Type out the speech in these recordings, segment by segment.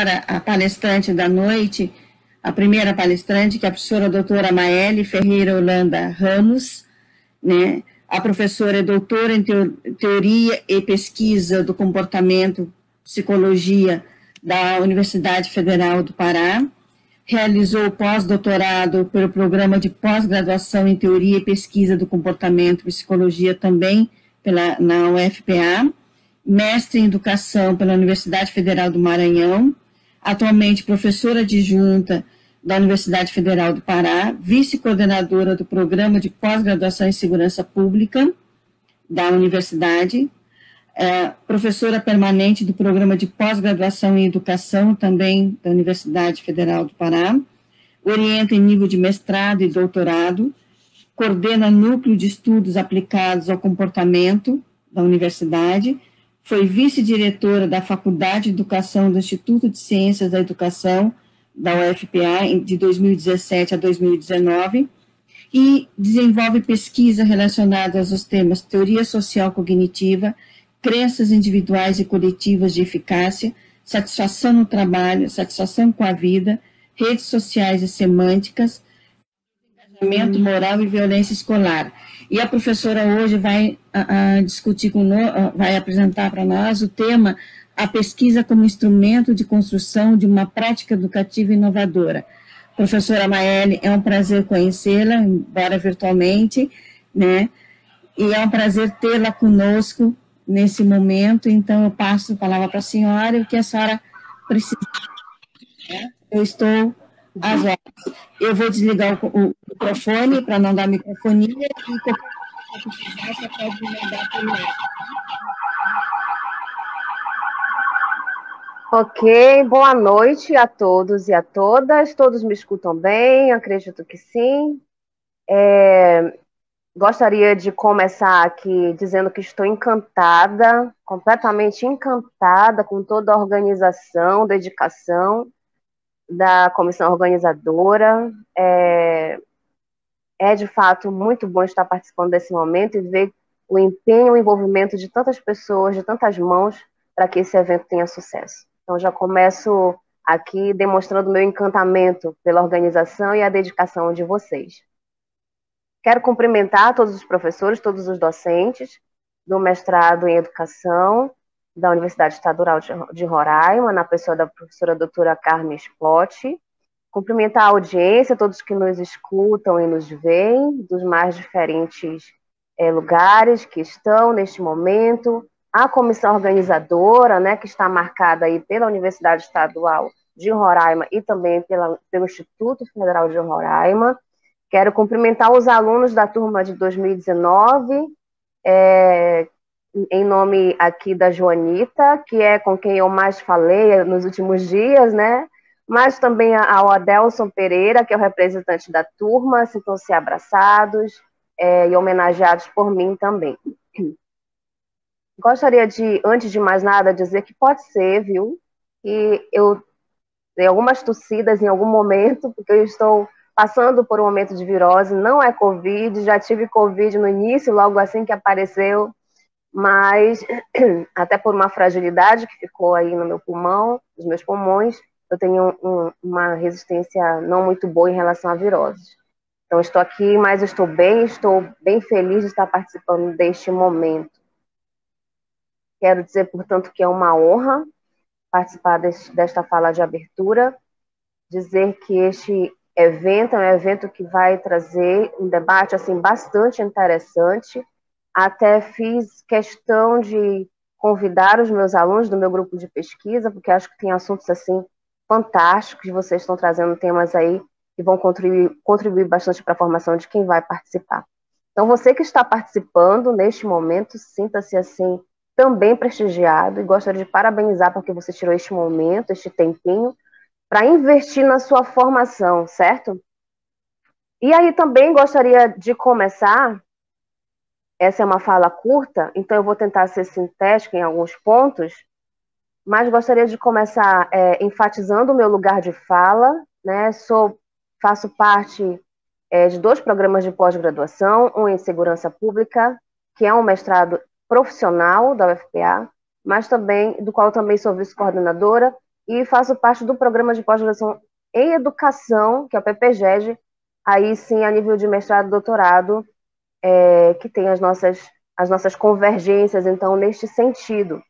agora a palestrante da noite, a primeira palestrante, que é a professora doutora Maeli Ferreira Holanda Ramos, né? A professora é doutora em Teoria e Pesquisa do Comportamento, Psicologia da Universidade Federal do Pará, realizou pós-doutorado pelo Programa de Pós-Graduação em Teoria e Pesquisa do Comportamento, Psicologia também na UFPA, mestre em Educação pela Universidade Federal do Maranhão, atualmente professora adjunta da Universidade Federal do Pará, vice-coordenadora do Programa de Pós-Graduação em Segurança Pública da Universidade, professora permanente do Programa de Pós-Graduação em Educação, também da Universidade Federal do Pará, orienta em nível de mestrado e doutorado, coordena Núcleo de Estudos Aplicados ao Comportamento da Universidade, foi vice-diretora da Faculdade de Educação do Instituto de Ciências da Educação da UFPA de 2017 a 2019 e desenvolve pesquisa relacionadas aos temas teoria social cognitiva, crenças individuais e coletivas de eficácia, satisfação no trabalho, satisfação com a vida, redes sociais e semânticas, engajamento moral e violência escolar. E a professora hoje vai discutir vai apresentar para nós o tema a pesquisa como instrumento de construção de uma prática educativa inovadora. Professora Maeli, é um prazer conhecê-la, embora virtualmente, né? E é um prazer tê-la conosco nesse momento, então eu passo a palavra para a senhora e o que a senhora precisa. Eu estou às ordens. Eu vou desligar o microfone para não dar microfonia e qualquer coisa que precisar, você pode me mandar pelo e-mail. Ok, boa noite a todos e a todas. Todos me escutam bem? Acredito que sim. Gostaria de começar aqui dizendo que estou encantada, completamente encantada com toda a organização, dedicação da comissão organizadora. É de fato muito bom estar participando desse momento e ver o empenho e o envolvimento de tantas pessoas, de tantas mãos, para que esse evento tenha sucesso. Então, já começo aqui demonstrando meu encantamento pela organização e a dedicação de vocês. Quero cumprimentar todos os professores, todos os docentes do mestrado em Educação da Universidade Estadual de Roraima, na pessoa da professora doutora Carmen Splotti. Cumprimentar a audiência, todos que nos escutam e nos veem, dos mais diferentes lugares que estão neste momento, a comissão organizadora, né, que está marcada aí pela Universidade Estadual de Roraima e também pelo Instituto Federal de Roraima. Quero cumprimentar os alunos da turma de 2019, em nome aqui da Joanita, que é com quem eu mais falei nos últimos dias, né? Mas também ao Adelson Pereira, que é o representante da turma, sintam-se abraçados e homenageados por mim também. Gostaria de, antes de mais nada, dizer que pode ser, viu, que eu dei algumas tossidas em algum momento, porque eu estou passando por um momento de virose, não é Covid, já tive Covid no início, logo assim que apareceu, mas até por uma fragilidade que ficou aí no meu pulmão, nos meus pulmões, eu tenho uma resistência não muito boa em relação à virose. Então, estou aqui, mas estou bem feliz de estar participando deste momento. Quero dizer, portanto, que é uma honra participar desta fala de abertura, dizer que este evento é um evento que vai trazer um debate assim, bastante interessante. Até fiz questão de convidar os meus alunos do meu grupo de pesquisa, porque acho que tem assuntos assim fantásticos, vocês estão trazendo temas aí que vão contribuir bastante para a formação de quem vai participar. Então, você que está participando neste momento, sinta-se assim também prestigiado e gostaria de parabenizar porque você tirou este momento, este tempinho, para investir na sua formação, certo? E aí também gostaria de começar, essa é uma fala curta, então eu vou tentar ser sintética em alguns pontos, mas gostaria de começar enfatizando o meu lugar de fala, né? Faço parte de 2 programas de pós-graduação, um em Segurança Pública, que é um mestrado profissional da UFPA, mas também do qual também sou vice-coordenadora, e faço parte do programa de pós-graduação em educação, que é o PPGED, aí sim a nível de mestrado e doutorado, que tem as nossas convergências, então, neste sentido.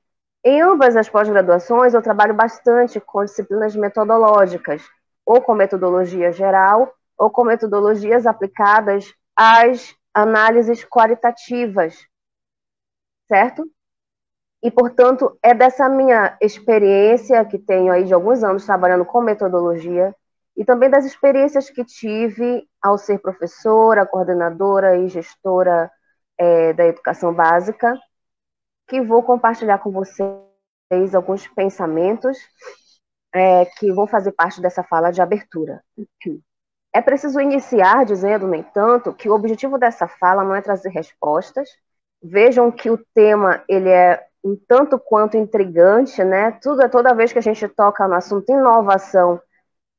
Em ambas as pós-graduações, eu trabalho bastante com disciplinas metodológicas, ou com metodologia geral, ou com metodologias aplicadas às análises qualitativas, certo? E, portanto, é dessa minha experiência, que tenho aí de alguns anos trabalhando com metodologia, e também das experiências que tive ao ser professora, coordenadora e gestora da educação básica, que vou compartilhar com vocês alguns pensamentos que vão fazer parte dessa fala de abertura. É preciso iniciar dizendo, no entanto, que o objetivo dessa fala não é trazer respostas. Vejam que o tema ele é um tanto quanto intrigante, né? Toda vez que a gente toca no assunto inovação,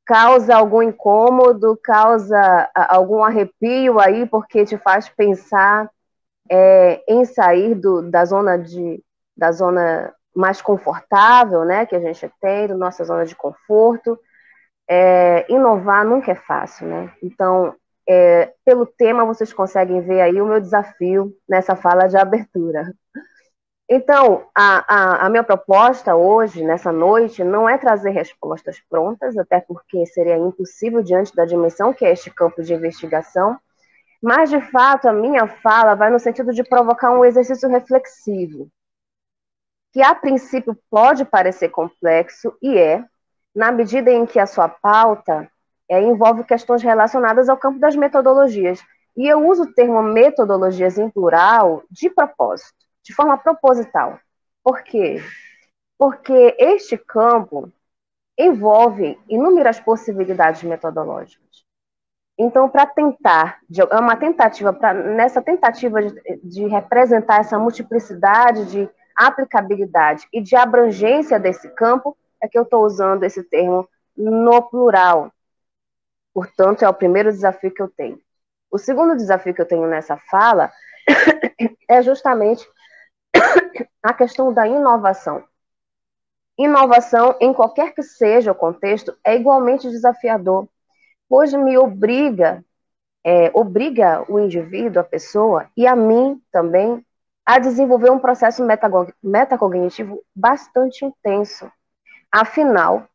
causa algum incômodo, causa algum arrepio aí, porque te faz pensar em sair da zona mais confortável, né, que a gente tem, da nossa zona de conforto. Inovar nunca é fácil, né? Então, pelo tema, vocês conseguem ver aí o meu desafio nessa fala de abertura. Então, a minha proposta hoje, nessa noite, não é trazer respostas prontas, até porque seria impossível diante da dimensão que é este campo de investigação, mas, de fato, a minha fala vai no sentido de provocar um exercício reflexivo, que a princípio pode parecer complexo, e na medida em que a sua pauta envolve questões relacionadas ao campo das metodologias. E eu uso o termo metodologias em plural de propósito, de forma proposital. Por quê? Porque este campo envolve inúmeras possibilidades metodológicas. Então, para tentar, é uma tentativa, nessa tentativa de representar essa multiplicidade de aplicabilidade e de abrangência desse campo, é que eu estou usando esse termo no plural. Portanto, é o primeiro desafio que eu tenho. O segundo desafio que eu tenho nessa fala é justamente a questão da inovação. Inovação, em qualquer que seja o contexto, é igualmente desafiador, pois me obriga o indivíduo, a pessoa, e a mim também, a desenvolver um processo metacognitivo bastante intenso. Afinal,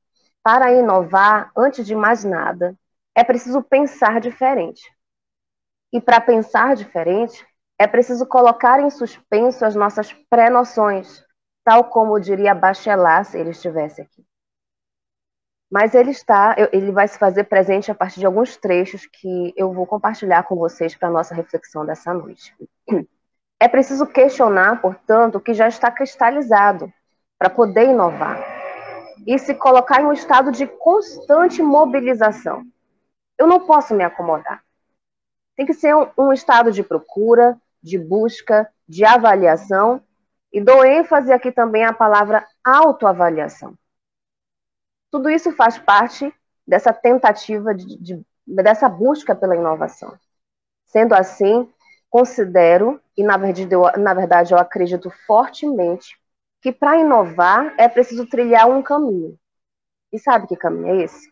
para inovar, antes de mais nada, é preciso pensar diferente. E para pensar diferente, é preciso colocar em suspenso as nossas pré-noções, tal como diria Bachelard se ele estivesse aqui. Mas ele vai se fazer presente a partir de alguns trechos que eu vou compartilhar com vocês para a nossa reflexão dessa noite. É preciso questionar, portanto, o que já está cristalizado, para poder inovar. E se colocar em um estado de constante mobilização. Eu não posso me acomodar. Tem que ser um estado de procura, de busca, de avaliação, e dou ênfase aqui também à palavra autoavaliação. Tudo isso faz parte dessa tentativa, dessa busca pela inovação. Sendo assim, considero, e na verdade eu acredito fortemente, que para inovar é preciso trilhar um caminho. E sabe que caminho é esse?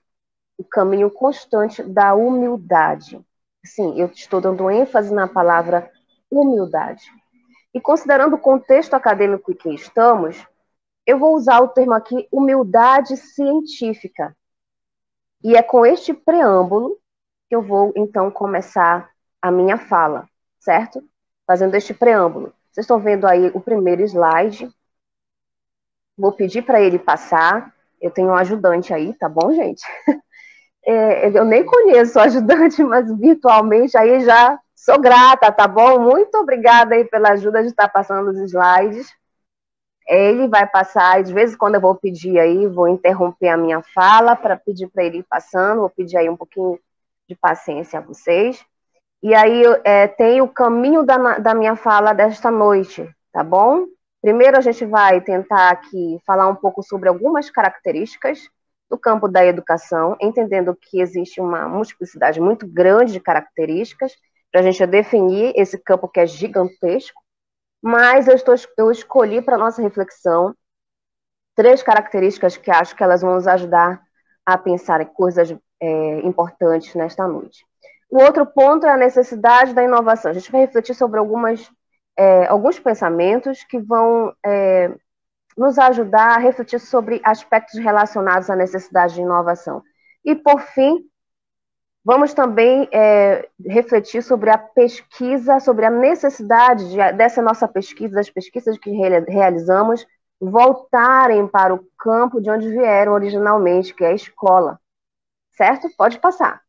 O caminho constante da humildade. Sim, eu estou dando ênfase na palavra humildade. E considerando o contexto acadêmico em que estamos, eu vou usar o termo aqui, humildade científica. E é com este preâmbulo que eu vou, então, começar a minha fala, certo? Fazendo este preâmbulo. Vocês estão vendo aí o primeiro slide. Vou pedir para ele passar. Eu tenho um ajudante aí, tá bom, gente? Eu nem conheço o ajudante, mas virtualmente aí já sou grata, tá bom? Muito obrigada aí pela ajuda de estar passando os slides. Ele vai passar, de vez em quando eu vou pedir aí, vou interromper a minha fala para pedir para ele ir passando, vou pedir aí um pouquinho de paciência a vocês. E aí tem o caminho da minha fala desta noite, tá bom? Primeiro a gente vai tentar aqui falar um pouco sobre algumas características do campo da educação, entendendo que existe uma multiplicidade muito grande de características, para a gente definir esse campo que é gigantesco, mas eu escolhi para a nossa reflexão 3 características que acho que elas vão nos ajudar a pensar em coisas importantes nesta noite. O outro ponto é a necessidade da inovação. A gente vai refletir sobre alguns pensamentos que vão nos ajudar a refletir sobre aspectos relacionados à necessidade de inovação. E, por fim, vamos também refletir sobre a pesquisa, sobre a necessidade dessa nossa pesquisa, das pesquisas que realizamos, voltarem para o campo de onde vieram originalmente, que é a escola. Certo? Pode passar.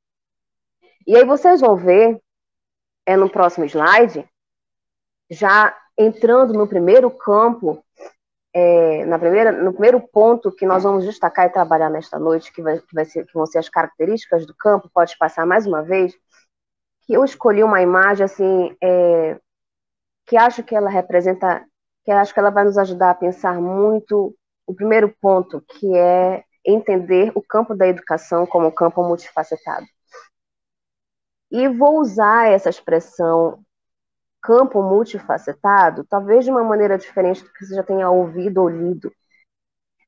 E aí vocês vão ver, no próximo slide, já entrando no primeiro campo, no primeiro ponto que nós vamos destacar e trabalhar nesta noite, que vão ser as características do campo. Pode passar mais uma vez, que eu escolhi uma imagem assim, que acho que ela representa, que acho que ela vai nos ajudar a pensar muito o primeiro ponto, que é entender o campo da educação como um campo multifacetado. E vou usar essa expressão campo multifacetado, talvez de uma maneira diferente do que você já tenha ouvido ou lido.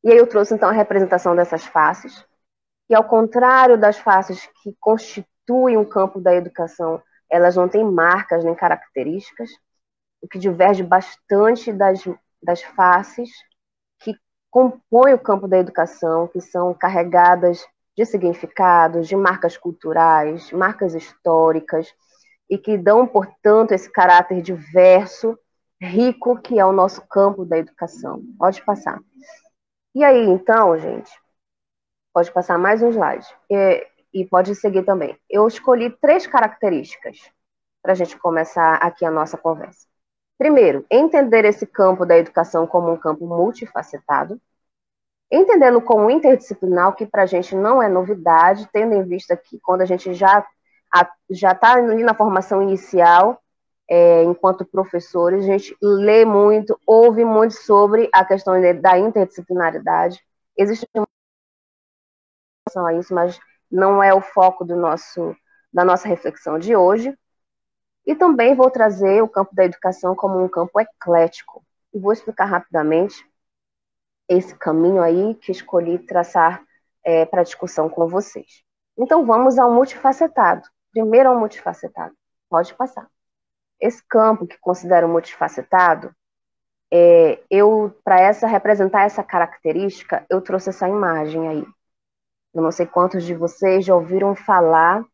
E aí eu trouxe, então, a representação dessas faces, e ao contrário das faces que constituem o campo da educação, elas não têm marcas nem características, o que diverge bastante das faces que compõem o campo da educação, que são carregadas de significados, de marcas culturais, marcas históricas, e que dão, portanto, esse caráter diverso, rico, que é o nosso campo da educação. Pode passar. E aí, então, gente, pode passar mais um slide. E pode seguir também. Eu escolhi 3 características para a gente começar aqui a nossa conversa. Primeiro, entender esse campo da educação como um campo multifacetado, entendê-lo como interdisciplinar, que para a gente não é novidade, tendo em vista que quando a gente já está ali na formação inicial, enquanto professores, a gente lê muito, ouve muito sobre a questão da interdisciplinaridade. Existe uma relação a isso, mas não é o foco da nossa reflexão de hoje. E também vou trazer o campo da educação como um campo eclético. E vou explicar rapidamente esse caminho aí que escolhi traçar para discussão com vocês. Então, vamos ao multifacetado. Primeiro ao multifacetado. Pode passar. Esse campo que considero multifacetado, para representar essa característica, eu trouxe essa imagem aí. Eu não sei quantos de vocês já ouviram falar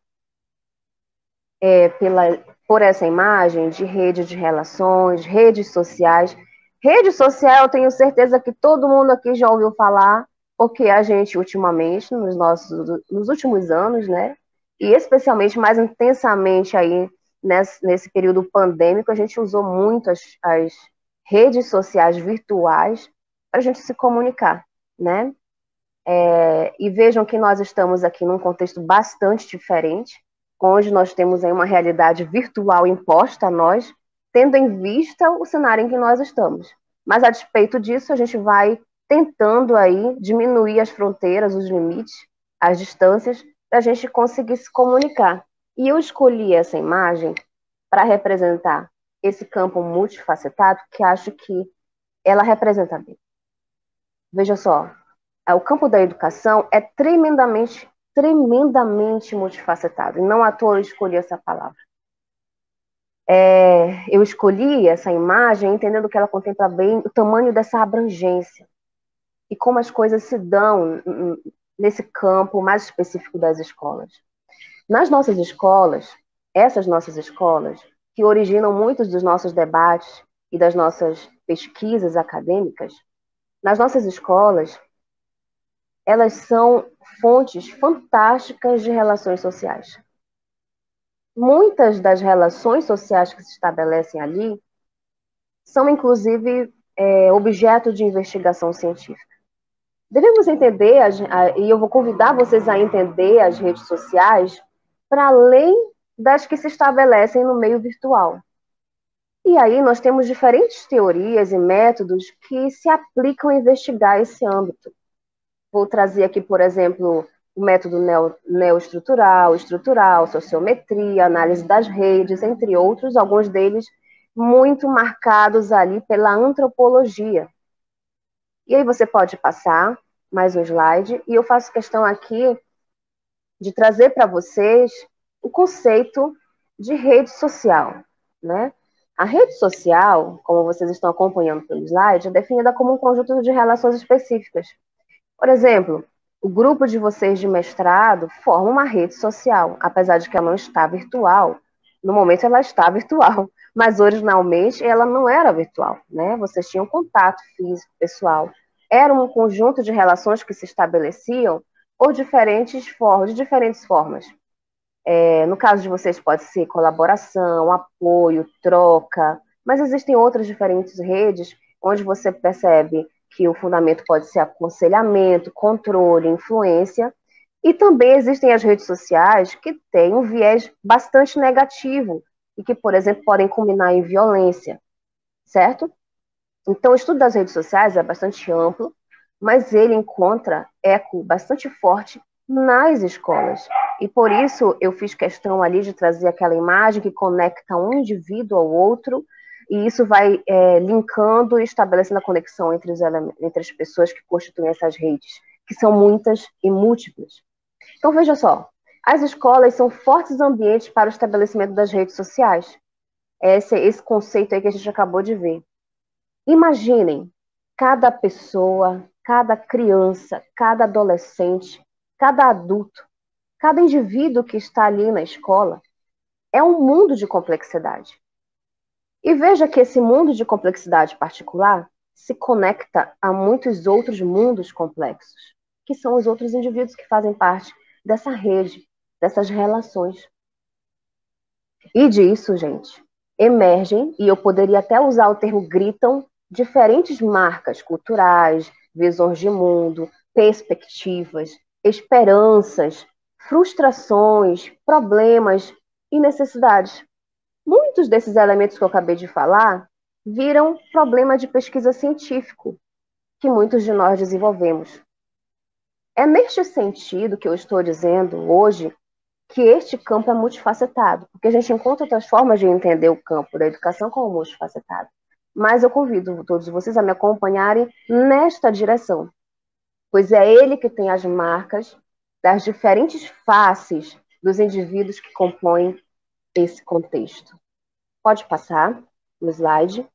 por essa imagem de rede de relações, redes sociais. Rede social, eu tenho certeza que todo mundo aqui já ouviu falar, porque a gente, ultimamente, nos últimos anos, né, e especialmente mais intensamente aí nesse período pandêmico, a gente usou muito as redes sociais virtuais para a gente se comunicar, né? E vejam que nós estamos aqui num contexto bastante diferente, onde nós temos aí uma realidade virtual imposta a nós, tendo em vista o cenário em que nós estamos. Mas, a despeito disso, a gente vai tentando aí diminuir as fronteiras, os limites, as distâncias, para a gente conseguir se comunicar. E eu escolhi essa imagem para representar esse campo multifacetado, que acho que ela representa bem. Veja só, o campo da educação é tremendamente multifacetado. E não à toa eu escolhi essa palavra. Eu escolhi essa imagem entendendo que ela contempla bem o tamanho dessa abrangência e como as coisas se dão nesse campo mais específico das escolas. Nas nossas escolas, essas nossas escolas, que originam muitos dos nossos debates e das nossas pesquisas acadêmicas, nas nossas escolas, elas são fontes fantásticas de relações sociais. Muitas das relações sociais que se estabelecem ali são, inclusive, objeto de investigação científica. Devemos entender, e eu vou convidar vocês a entender as redes sociais para além das que se estabelecem no meio virtual. E aí nós temos diferentes teorias e métodos que se aplicam a investigar esse âmbito. Vou trazer aqui, por exemplo, o método neoestrutural, estrutural, sociometria, análise das redes, entre outros, alguns deles muito marcados ali pela antropologia. E aí você pode passar mais um slide, e eu faço questão aqui de trazer para vocês o conceito de rede social, né? A rede social, como vocês estão acompanhando pelo slide, é definida como um conjunto de relações específicas. Por exemplo, o grupo de vocês de mestrado forma uma rede social, apesar de que ela não está virtual. No momento ela está virtual, mas originalmente ela não era virtual, né? Vocês tinham contato físico, pessoal. Era um conjunto de relações que se estabeleciam por de diferentes formas. No caso de vocês, pode ser colaboração, apoio, troca, mas existem outras diferentes redes onde você percebe que o fundamento pode ser aconselhamento, controle, influência, e também existem as redes sociais que têm um viés bastante negativo e que, por exemplo, podem culminar em violência, certo? Então, o estudo das redes sociais é bastante amplo, mas ele encontra eco bastante forte nas escolas. E por isso eu fiz questão ali de trazer aquela imagem que conecta um indivíduo ao outro, e isso vai linkando e estabelecendo a conexão entre as pessoas que constituem essas redes, que são muitas e múltiplas. Então, veja só, as escolas são fortes ambientes para o estabelecimento das redes sociais. Esse conceito aí que a gente acabou de ver. Imaginem cada pessoa, cada criança, cada adolescente, cada adulto, cada indivíduo que está ali na escola é um mundo de complexidade. E veja que esse mundo de complexidade particular se conecta a muitos outros mundos complexos, que são os outros indivíduos que fazem parte dessa rede, dessas relações. E disso, gente, emergem, e eu poderia até usar o termo gritam, diferentes marcas culturais, visões de mundo, perspectivas, esperanças, frustrações, problemas e necessidades. Muitos desses elementos que eu acabei de falar viram problema de pesquisa científico que muitos de nós desenvolvemos. É neste sentido que eu estou dizendo hoje que este campo é multifacetado, porque a gente encontra outras formas de entender o campo da educação como multifacetado. Mas eu convido todos vocês a me acompanharem nesta direção, pois é ele que tem as marcas das diferentes faces dos indivíduos que compõem esse contexto. Pode passar no slide.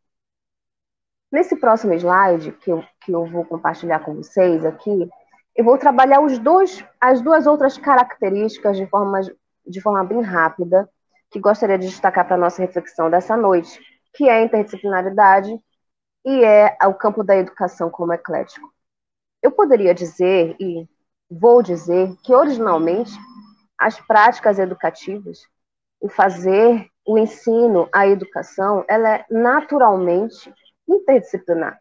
Nesse próximo slide, que eu vou compartilhar com vocês aqui, eu vou trabalhar as duas outras características de forma bem rápida, que gostaria de destacar para a nossa reflexão dessa noite, que é a interdisciplinaridade e é o campo da educação como eclético. Eu poderia dizer, e vou dizer, que originalmente as práticas educativas, o fazer, o ensino, a educação, ela é naturalmente interdisciplinar.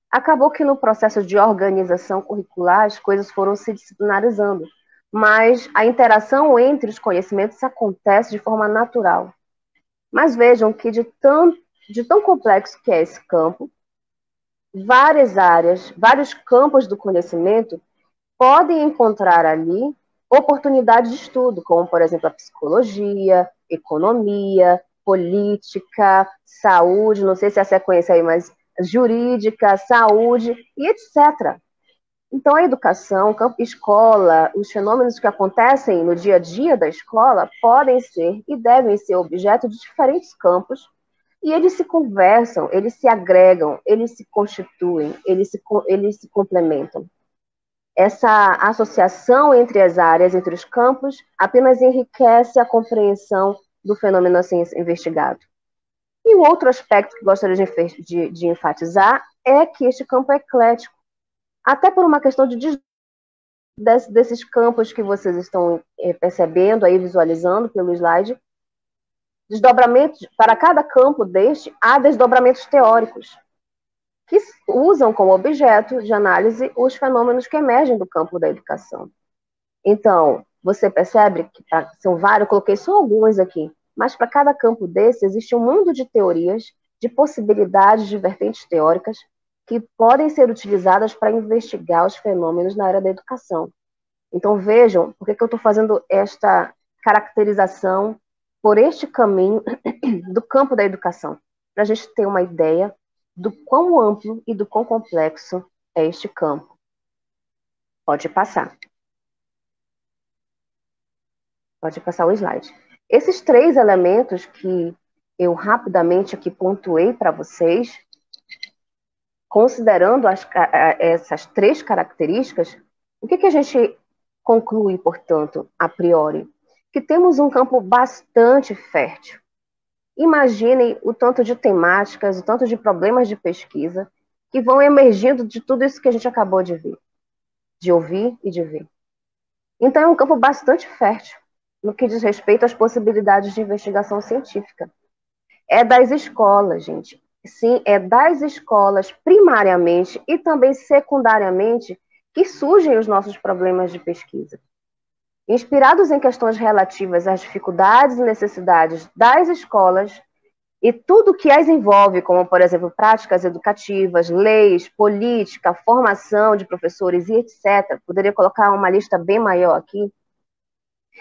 Acabou que no processo de organização curricular as coisas foram se disciplinarizando, mas a interação entre os conhecimentos acontece de forma natural. Mas vejam que de tão complexo que é esse campo, várias áreas, vários campos do conhecimento podem encontrar ali oportunidades de estudo, como, por exemplo, a psicologia, economia, política, saúde, não sei se é a sequência aí, mas jurídica, saúde e etc. Então, a educação, escola, os fenômenos que acontecem no dia a dia da escola podem ser e devem ser objeto de diferentes campos, e eles se conversam, eles se agregam, eles se constituem, eles se complementam. Essa associação entre as áreas, entre os campos, apenas enriquece a compreensão do fenômeno assim investigado. E o outro aspecto que gostaria de enfatizar é que este campo é eclético, até por uma questão desses campos que vocês estão percebendo, aí visualizando pelo slide, desdobramentos, para cada campo deste, há desdobramentos teóricos, que usam como objeto de análise os fenômenos que emergem do campo da educação. Então, você percebe que são vários, eu coloquei só alguns aqui, mas para cada campo desse existe um mundo de teorias, de possibilidades de vertentes teóricas que podem ser utilizadas para investigar os fenômenos na área da educação. Então, vejam por que eu estou fazendo esta caracterização por este caminho do campo da educação, para a gente ter uma ideia do quão amplo e do quão complexo é este campo. Pode passar. Pode passar o slide. Esses 3 elementos que eu rapidamente aqui pontuei para vocês, considerando essas 3 características, o que a gente conclui, portanto, a priori? Que temos um campo bastante fértil. Imaginem o tanto de temáticas, o tanto de problemas de pesquisa que vão emergindo de tudo isso que a gente acabou de ver, de ouvir e de ver. Então, é um campo bastante fértil no que diz respeito às possibilidades de investigação científica. É das escolas, gente. Sim, é das escolas, primariamente e também secundariamente, que surgem os nossos problemas de pesquisa. Inspirados em questões relativas às dificuldades e necessidades das escolas e tudo que as envolve, como, por exemplo, práticas educativas, leis, política, formação de professores e etc. Poderia colocar uma lista bem maior aqui.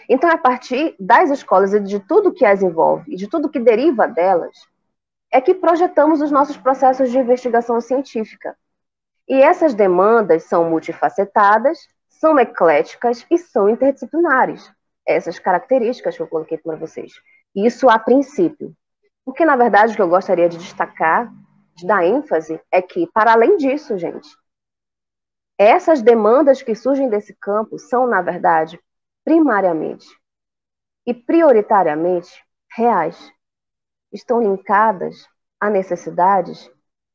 Então, a partir das escolas e de tudo que as envolve e de tudo que deriva delas, é que projetamos os nossos processos de investigação científica. E essas demandas são multifacetadas, são ecléticas e são interdisciplinares. Essas características que eu coloquei para vocês. Isso a princípio. Porque, na verdade, o que eu gostaria de destacar, de dar ênfase, é que, para além disso, gente, essas demandas que surgem desse campo são, na verdade, primariamente e prioritariamente reais. Estão linkadas a necessidades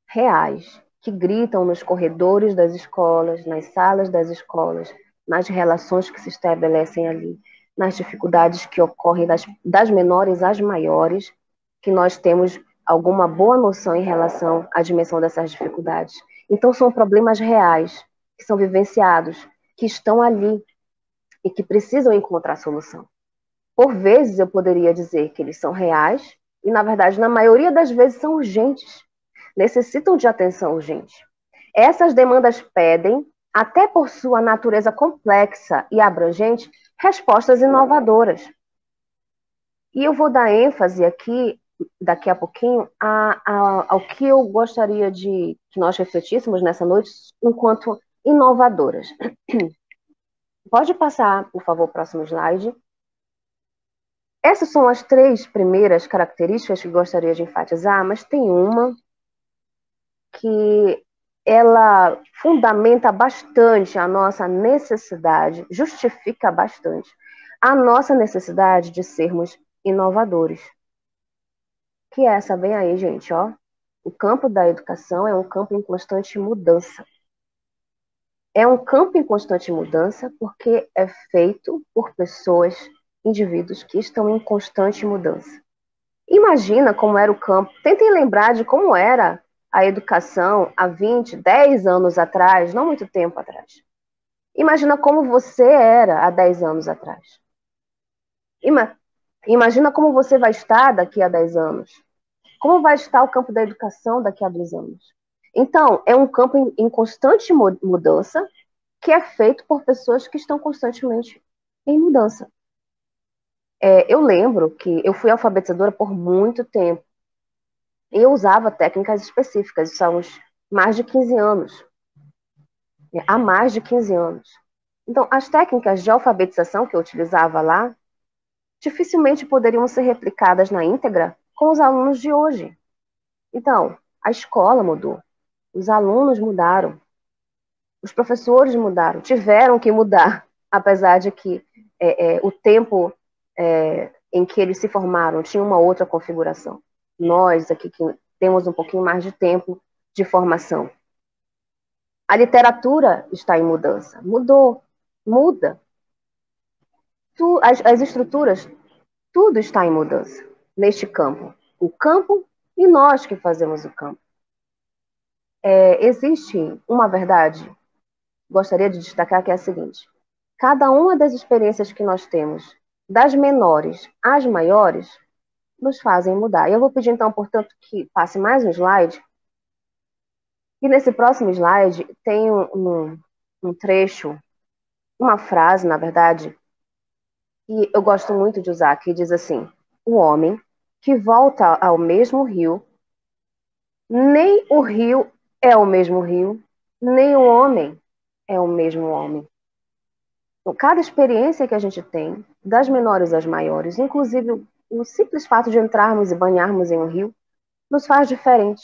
reais, que gritam nos corredores das escolas, nas salas das escolas, nas relações que se estabelecem ali, nas dificuldades que ocorrem das menores às maiores, que nós temos alguma boa noção em relação à dimensão dessas dificuldades. Então, são problemas reais, que são vivenciados, que estão ali e que precisam encontrar solução. Por vezes, eu poderia dizer que eles são reais e, na verdade, na maioria das vezes, são urgentes, necessitam de atenção urgente. Essas demandas pedem, até por sua natureza complexa e abrangente, respostas inovadoras. E eu vou dar ênfase aqui, daqui a pouquinho, ao que eu gostaria de que nós refletíssemos nessa noite enquanto inovadoras. Pode passar, por favor, o próximo slide. Essas são as 3 primeiras características que gostaria de enfatizar, mas tem uma que ela fundamenta bastante a nossa necessidade, justifica bastante a nossa necessidade de sermos inovadores. Que é essa bem aí, gente, ó. O campo da educação é um campo em constante mudança. É um campo em constante mudança porque é feito por pessoas, indivíduos que estão em constante mudança. Imagina como era o campo. Tentem lembrar de como era a educação há 20, 10 anos atrás, não muito tempo atrás. Imagina como você era há 10 anos atrás. Imagina como você vai estar daqui a 10 anos. Como vai estar o campo da educação daqui a 2 anos. Então, é um campo em constante mudança, que é feito por pessoas que estão constantemente em mudança. Eu lembro que eu fui alfabetizadora por muito tempo. E eu usava técnicas específicas, isso há uns mais de 15 anos. Há mais de 15 anos. Então, as técnicas de alfabetização que eu utilizava lá, dificilmente poderiam ser replicadas na íntegra com os alunos de hoje. Então, a escola mudou, os alunos mudaram, os professores mudaram, tiveram que mudar, apesar de que o tempo em que eles se formaram tinha uma outra configuração. Nós aqui que temos um pouquinho mais de tempo de formação. A literatura está em mudança. Mudou, muda. As estruturas, tudo está em mudança neste campo. O campo e nós que fazemos o campo. Existe uma verdade, gostaria de destacar, que é a seguinte. Cada uma das experiências que nós temos, das menores às maiores, nos fazem mudar. E eu vou pedir, então, portanto, que passe mais um slide. E nesse próximo slide tem um trecho, uma frase, na verdade, que eu gosto muito de usar, que diz assim: o homem que volta ao mesmo rio Nem o rio é o mesmo rio, nem o homem é o mesmo homem. Então, cada experiência que a gente tem, das menores às maiores, inclusive o simples fato de entrarmos e banharmos em um rio, nos faz diferente.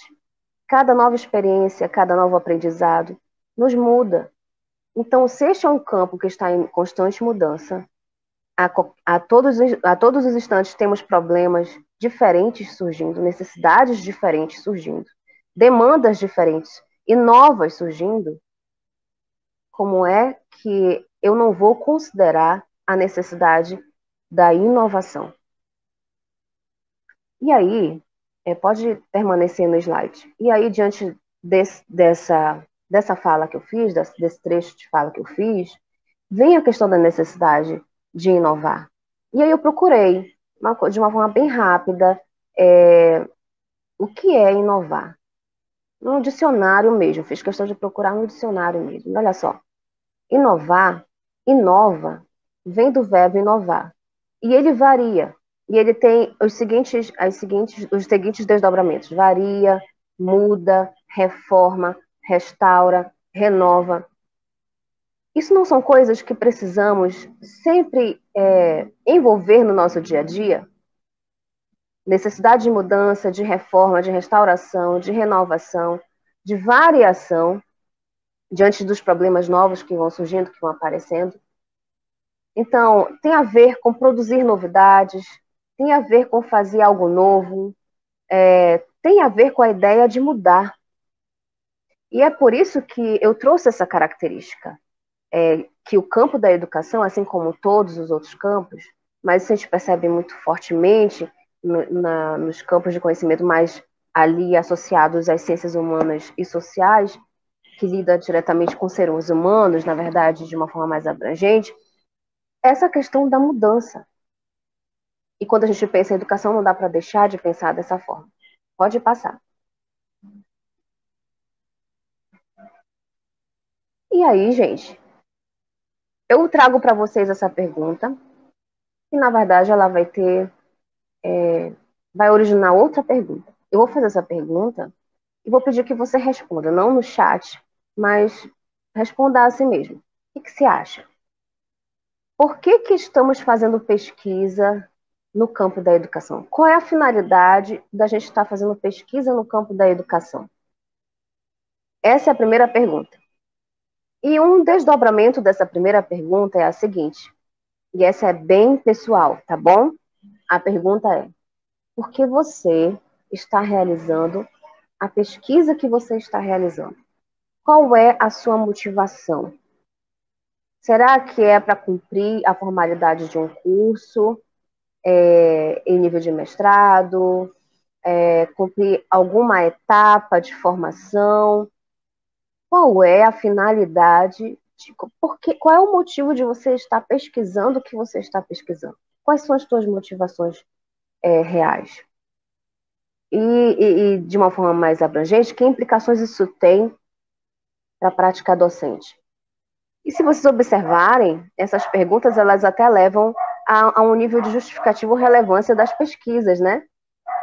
Cada nova experiência, cada novo aprendizado nos muda. Então, se este é um campo que está em constante mudança, a todos os instantes temos problemas diferentes surgindo, necessidades diferentes surgindo, demandas diferentes e novas surgindo, como é que eu não vou considerar a necessidade da inovação? E aí, pode permanecer no slide. E aí, diante dessa fala que eu fiz, desse trecho de fala que eu fiz, vem a questão da necessidade de inovar. E aí eu procurei, de uma forma bem rápida, o que é inovar. No dicionário mesmo, fiz questão de procurar no dicionário mesmo. Olha só, inovar, inova, vem do verbo inovar. E ele varia. E ele tem os seguintes desdobramentos. Varia, muda, reforma, restaura, renova. Isso não são coisas que precisamos sempre envolver no nosso dia a dia? Necessidade de mudança, de reforma, de restauração, de renovação, de variação, diante dos problemas novos que vão surgindo, que vão aparecendo. Então, tem a ver com produzir novidades, tem a ver com fazer algo novo, tem a ver com a ideia de mudar. E é por isso que eu trouxe essa característica, que o campo da educação, assim como todos os outros campos, mas isso a gente percebe muito fortemente nos campos de conhecimento mais ali associados às ciências humanas e sociais, que lida diretamente com seres humanos, na verdade, de uma forma mais abrangente, essa questão da mudança. E quando a gente pensa em educação, não dá para deixar de pensar dessa forma. Pode passar. E aí, gente, eu trago para vocês essa pergunta, e na verdade ela vai originar outra pergunta. Eu vou fazer essa pergunta e vou pedir que você responda, não no chat, mas responda a si mesmo. O que você acha? Por que estamos fazendo pesquisa no campo da educação? Qual é a finalidade da gente estar fazendo pesquisa no campo da educação? Essa é a primeira pergunta. E um desdobramento dessa primeira pergunta é a seguinte, e essa é bem pessoal, tá bom? A pergunta é: por que você está realizando a pesquisa que você está realizando? Qual é a sua motivação? Será que é para cumprir a formalidade de um curso em nível de mestrado? Cumprir alguma etapa de formação? Qual é a finalidade? Qual é o motivo de você estar pesquisando o que você está pesquisando? Quais são as suas motivações reais? E de uma forma mais abrangente, que implicações isso tem para a prática docente? E se vocês observarem, essas perguntas elas até levam a um nível de justificativa ou relevância das pesquisas, né?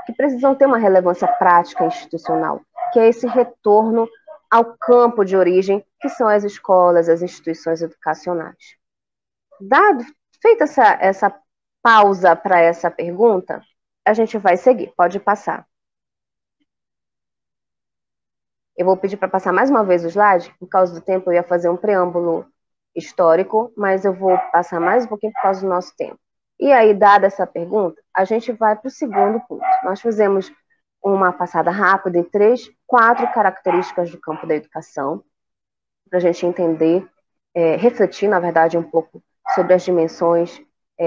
Que precisam ter uma relevância prática institucional, que é esse retorno ao campo de origem, que são as escolas, as instituições educacionais. Feita essa pausa para essa pergunta, a gente vai seguir. Pode passar. Eu vou pedir para passar mais uma vez o slide, por causa do tempo eu ia fazer um preâmbulo histórico, mas eu vou passar mais um pouquinho por causa do nosso tempo. E aí, dada essa pergunta, a gente vai para o segundo ponto. Nós fizemos uma passada rápida em 3, 4 características do campo da educação, para a gente entender, refletir, na verdade, um pouco sobre as dimensões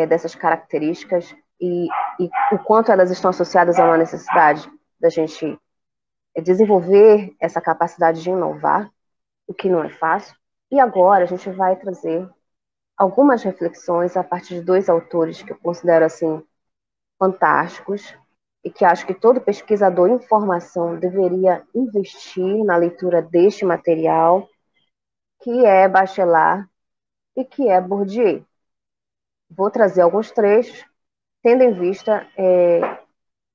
dessas características e o quanto elas estão associadas a uma necessidade da gente desenvolver essa capacidade de inovar, o que não é fácil. E agora a gente vai trazer algumas reflexões a partir de 2 autores que eu considero assim fantásticos e que acho que todo pesquisador em formação deveria investir na leitura deste material, que é Bachelard e que é Bourdieu. Vou trazer alguns trechos, tendo em vista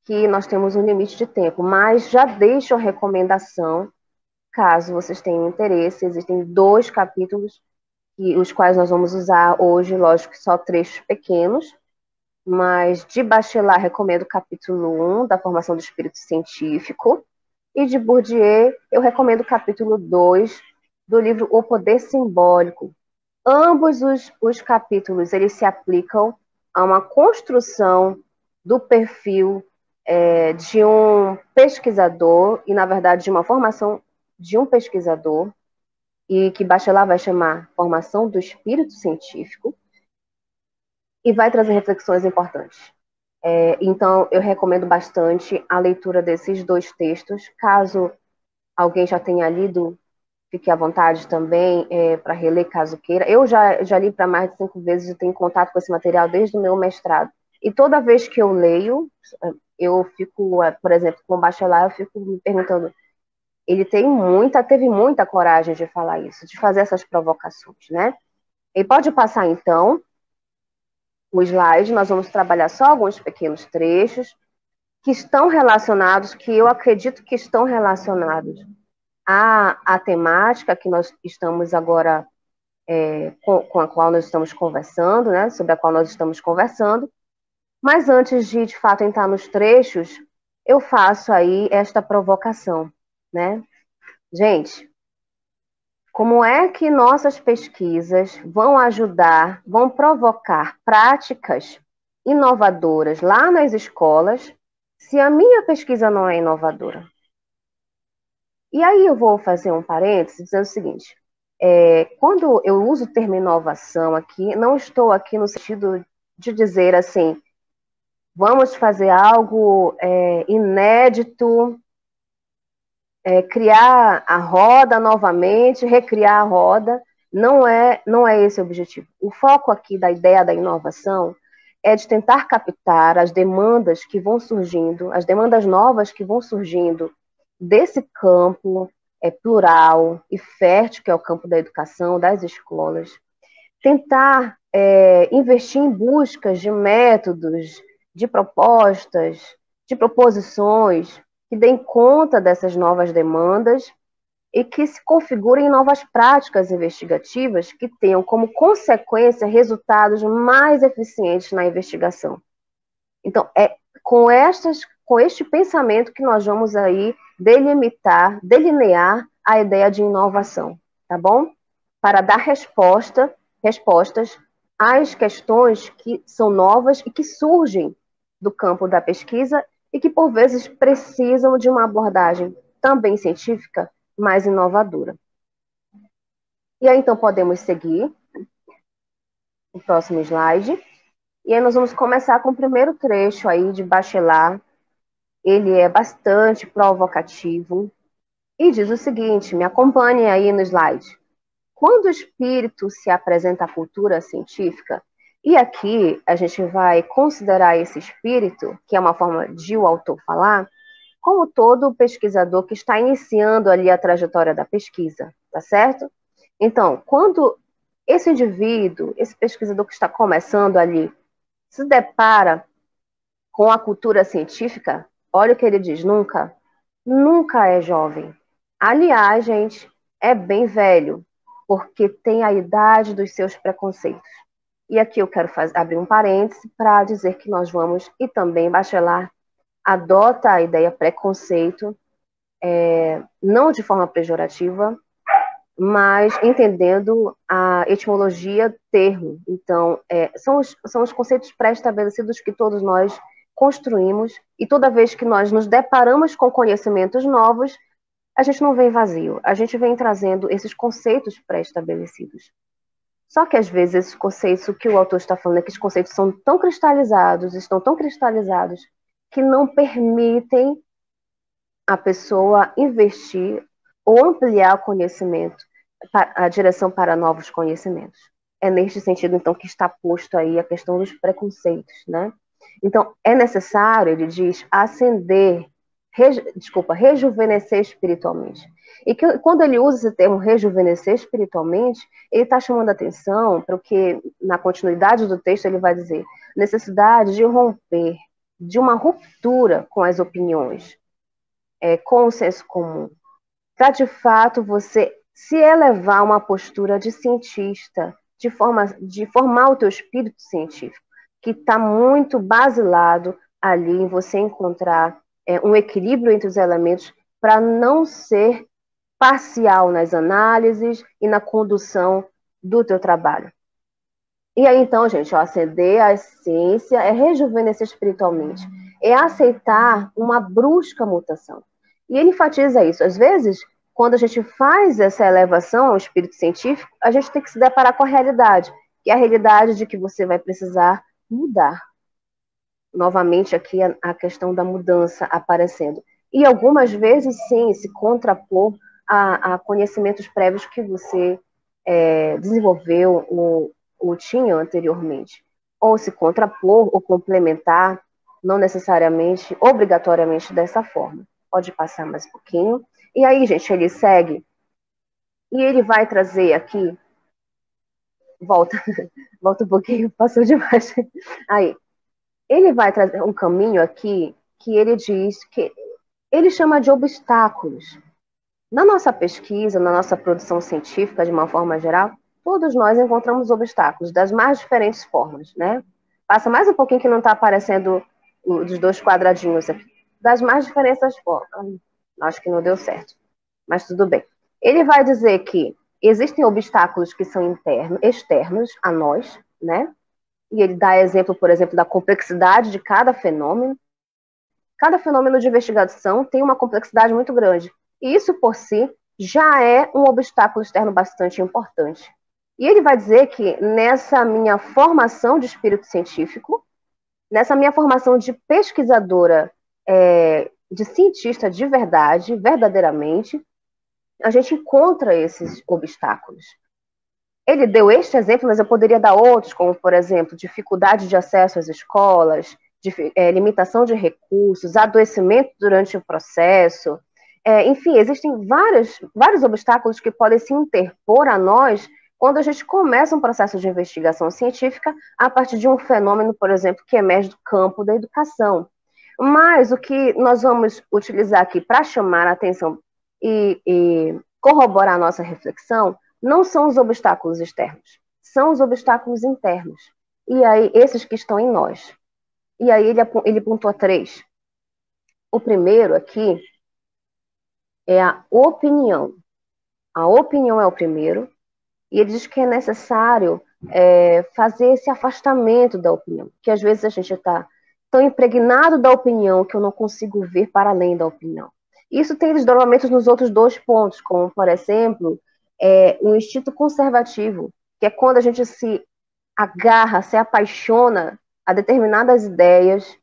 que nós temos um limite de tempo, mas já deixo a recomendação, caso vocês tenham interesse, existem 2 capítulos, os quais nós vamos usar hoje, lógico que só trechos pequenos, mas de Bachelard recomendo o capítulo 1, da formação do espírito científico, e de Bourdieu eu recomendo o capítulo 2, do livro O Poder Simbólico. Ambos os capítulos, eles se aplicam a uma construção do perfil de um pesquisador, e na verdade de uma formação de um pesquisador, e que Bachelard vai chamar formação do espírito científico, e vai trazer reflexões importantes. Então, eu recomendo bastante a leitura desses 2 textos. Caso alguém já tenha lido, fique à vontade também para reler, caso queira. Eu já li para mais de 5 vezes e tenho contato com esse material desde o meu mestrado. E toda vez que eu leio, eu fico, por exemplo, com o Bachelard, eu fico me perguntando, ele teve muita coragem de falar isso, de fazer essas provocações, né? E pode passar, então, o slide, nós vamos trabalhar só alguns pequenos trechos que estão relacionados, que eu acredito que estão relacionados à temática que nós estamos agora, com a qual nós estamos conversando, né, sobre a qual nós estamos conversando. Mas antes de fato, entrar nos trechos, eu faço aí esta provocação, né? Gente, como é que nossas pesquisas vão ajudar, vão provocar práticas inovadoras lá nas escolas, se a minha pesquisa não é inovadora? E aí eu vou fazer um parênteses dizendo o seguinte, quando eu uso o termo inovação aqui, não estou aqui no sentido de dizer assim, vamos fazer algo inédito, criar a roda novamente, recriar a roda. Não é esse o objetivo. O foco aqui da ideia da inovação é de tentar captar as demandas que vão surgindo, as demandas novas que vão surgindo desse campo plural e fértil, que é o campo da educação, das escolas. Tentar investir em buscas de métodos, de propostas, de proposições que deem conta dessas novas demandas e que se configurem novas práticas investigativas que tenham como consequência resultados mais eficientes na investigação. Então, é com este pensamento que nós vamos aí delinear a ideia de inovação, tá bom? Para dar respostas às questões que são novas e que surgem do campo da pesquisa e que, por vezes, precisam de uma abordagem também científica, mais inovadora. E aí, então, podemos seguir o próximo slide. E aí nós vamos começar com o primeiro trecho aí de Bachelard. Ele é bastante provocativo e diz o seguinte, me acompanhem aí no slide. Quando o espírito se apresenta à cultura científica, e aqui a gente vai considerar esse espírito, que é uma forma de o autor falar, como todo pesquisador que está iniciando ali a trajetória da pesquisa, tá certo? Então, quando esse indivíduo, esse pesquisador que está começando ali, se depara com a cultura científica, olha o que ele diz, nunca é jovem. Aliás, gente, é bem velho, porque tem a idade dos seus preconceitos. E aqui eu quero abrir um parêntese para dizer que nós vamos, e também Bachelard adota a ideia preconceito, não de forma pejorativa, mas entendendo a etimologia termo. Então, são os conceitos pré-estabelecidos que todos nós construímos, e toda vez que nós nos deparamos com conhecimentos novos, a gente não vem vazio, a gente vem trazendo esses conceitos pré-estabelecidos. Só que, às vezes, esses conceitos, o que o autor está falando é que os conceitos são tão cristalizados, estão tão cristalizados, que não permitem a pessoa investir ou ampliar o conhecimento, a direção para novos conhecimentos. É neste sentido, então, que está posto aí a questão dos preconceitos, né? Então, é necessário, ele diz, rejuvenescer espiritualmente. E que, quando ele usa esse termo rejuvenescer espiritualmente, ele está chamando a atenção para o que, na continuidade do texto, ele vai dizer, necessidade de romper de uma ruptura com as opiniões, com o senso comum, para de fato você se elevar a uma postura de cientista, de formar o teu espírito científico, que está muito basilado ali em você encontrar um equilíbrio entre os elementos para não ser parcial nas análises e na condução do teu trabalho. E aí, então, gente, acender a ciência é rejuvenescer espiritualmente, é aceitar uma brusca mutação. E ele enfatiza isso. Às vezes, quando a gente faz essa elevação ao espírito científico, a gente tem que se deparar com a realidade, que é a realidade de que você vai precisar mudar. Novamente, aqui a questão da mudança aparecendo. E algumas vezes, sim, se contrapor a conhecimentos prévios que você desenvolveu ou tinha anteriormente. Ou se contrapor ou complementar, não necessariamente, obrigatoriamente dessa forma. Pode passar mais um pouquinho. E aí, gente, ele segue. E ele vai trazer aqui. Volta um pouquinho, passou demais. Aí. Ele vai trazer um caminho aqui que ele diz que ele chama de obstáculos. Na nossa pesquisa, na nossa produção científica, de uma forma geral, todos nós encontramos obstáculos das mais diferentes formas, né? Passa mais um pouquinho que não está aparecendo dos dois quadradinhos aqui. Das mais diferentes formas. Acho que não deu certo, mas tudo bem. Ele vai dizer que existem obstáculos que são internos, externos a nós, né? E ele dá exemplo, por exemplo, da complexidade de cada fenômeno. Cada fenômeno de investigação tem uma complexidade muito grande. E isso, por si, já é um obstáculo externo bastante importante. E ele vai dizer que nessa minha formação de espírito científico, nessa minha formação de pesquisadora, de cientista de verdade, verdadeiramente, a gente encontra esses obstáculos. Ele deu este exemplo, mas eu poderia dar outros, como, por exemplo, dificuldade de acesso às escolas, limitação de recursos, adoecimento durante o processo. Enfim, existem vários obstáculos que podem se interpor a nós quando a gente começa um processo de investigação científica a partir de um fenômeno, por exemplo, que emerge do campo da educação. Mas o que nós vamos utilizar aqui para chamar a atenção e corroborar a nossa reflexão não são os obstáculos externos, são os obstáculos internos. E aí, esses que estão em nós. E aí ele pontua 3. O primeiro aqui é a opinião. A opinião é o primeiro. E ele diz que é necessário fazer esse afastamento da opinião. Que às vezes a gente está tão impregnado da opinião que eu não consigo ver para além da opinião. Isso tem desdobramentos nos outros 2 pontos, como, por exemplo, o instinto conservativo, que é quando a gente se agarra, se apaixona a determinadas ideias,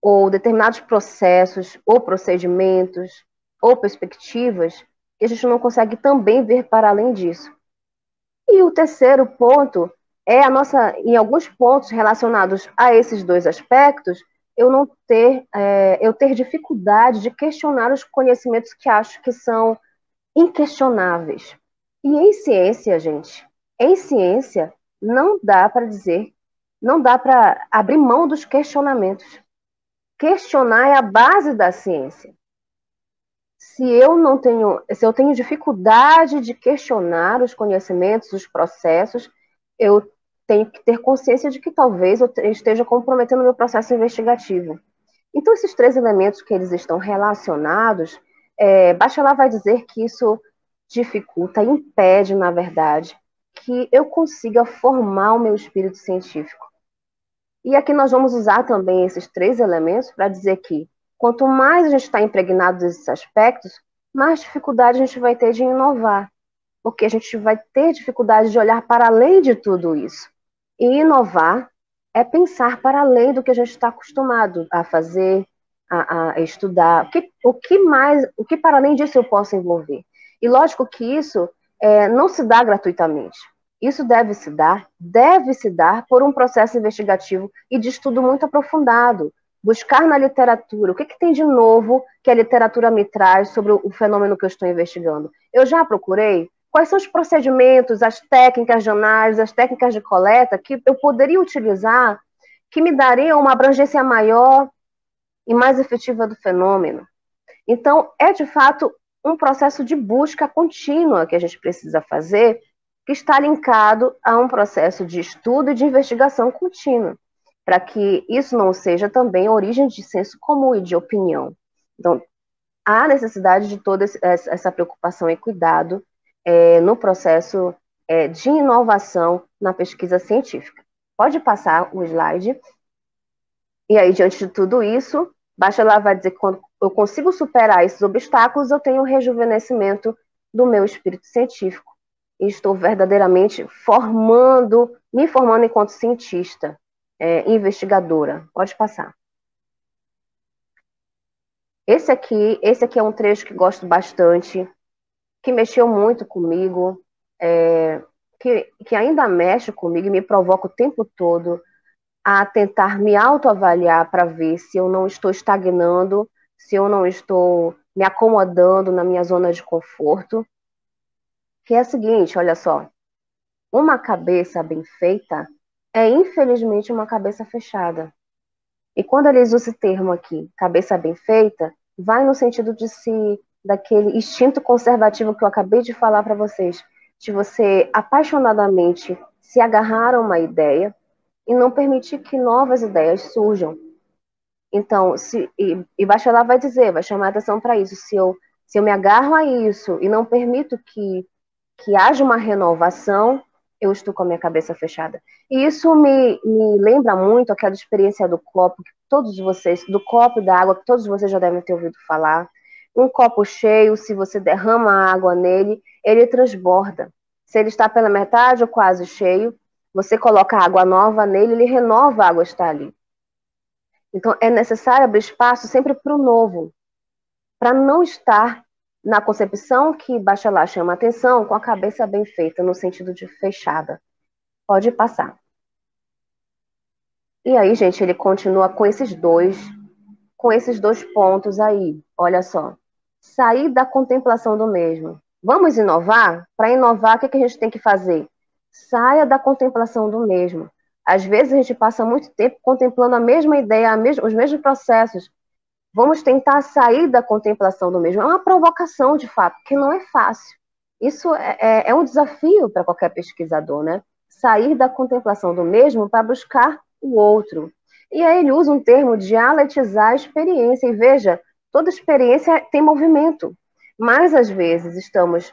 ou determinados processos, ou procedimentos, ou perspectivas, que a gente não consegue também ver para além disso. E o terceiro ponto é em alguns pontos relacionados a esses 2 aspectos, eu ter dificuldade de questionar os conhecimentos que acho que são inquestionáveis. E em ciência, gente, não dá para abrir mão dos questionamentos. Questionar é a base da ciência. Se eu tenho dificuldade de questionar os conhecimentos, os processos, eu tenho que ter consciência de que talvez eu esteja comprometendo o meu processo investigativo. Então, esses 3 elementos que eles estão relacionados, Bachelard vai dizer que isso dificulta, impede, na verdade, que eu consiga formar o meu espírito científico. E aqui nós vamos usar também esses 3 elementos para dizer que quanto mais a gente está impregnado desses aspectos, mais dificuldade a gente vai ter de inovar, porque a gente vai ter dificuldade de olhar para além de tudo isso. E inovar é pensar para além do que a gente está acostumado a fazer, a estudar. O que para além disso eu posso envolver? E lógico que isso não se dá gratuitamente. Isso deve se dar por um processo investigativo e de estudo muito aprofundado. Buscar na literatura o que tem de novo que a literatura me traz sobre o fenômeno que eu estou investigando. Eu já procurei quais são os procedimentos, as técnicas de análise, as técnicas de coleta que eu poderia utilizar que me dariam uma abrangência maior e mais efetiva do fenômeno. Então, é de fato um processo de busca contínua que a gente precisa fazer, que está linkado a um processo de estudo e de investigação contínua, para que isso não seja também origem de senso comum e de opinião. Então, há necessidade de toda essa preocupação e cuidado no processo de inovação na pesquisa científica. Pode passar o slide. E aí, diante de tudo isso, Bachelard vai dizer que quando eu consigo superar esses obstáculos, eu tenho um rejuvenescimento do meu espírito científico. E estou verdadeiramente me formando enquanto cientista, investigadora. Pode passar. Esse aqui é um trecho que gosto bastante, que mexeu muito comigo, que ainda mexe comigo e me provoca o tempo todo a tentar me autoavaliar para ver se eu não estou estagnando, se eu não estou me acomodando na minha zona de conforto. Que é a seguinte, olha só, uma cabeça bem feita é infelizmente uma cabeça fechada. E quando eles usam esse termo aqui, cabeça bem feita, vai no sentido daquele instinto conservativo que eu acabei de falar para vocês, de você apaixonadamente se agarrar a uma ideia e não permitir que novas ideias surjam. Então, Bachelard vai chamar atenção para isso. Se eu me agarro a isso e não permito que haja uma renovação, eu estou com a minha cabeça fechada. E isso me lembra muito aquela experiência do copo, do copo da água, que todos vocês já devem ter ouvido falar. Um copo cheio, se você derrama água nele, ele transborda. Se ele está pela metade ou quase cheio, você coloca água nova nele, ele renova a água que está ali. Então, é necessário abrir espaço sempre para o novo, para não estar na concepção que Bachelard chama a atenção, com a cabeça bem feita, no sentido de fechada. Pode passar. E aí, gente, ele continua com esses dois pontos aí. Olha só. Sair da contemplação do mesmo. Vamos inovar? Para inovar, o que a gente tem que fazer? Saia da contemplação do mesmo. Às vezes a gente passa muito tempo contemplando a mesma ideia, os mesmos processos. Vamos tentar sair da contemplação do mesmo. É uma provocação, de fato, que não é fácil. Isso é um desafio para qualquer pesquisador, né? Sair da contemplação do mesmo para buscar o outro. E aí ele usa um termo, dialetizar a experiência. E veja, toda experiência tem movimento. Mas, às vezes, estamos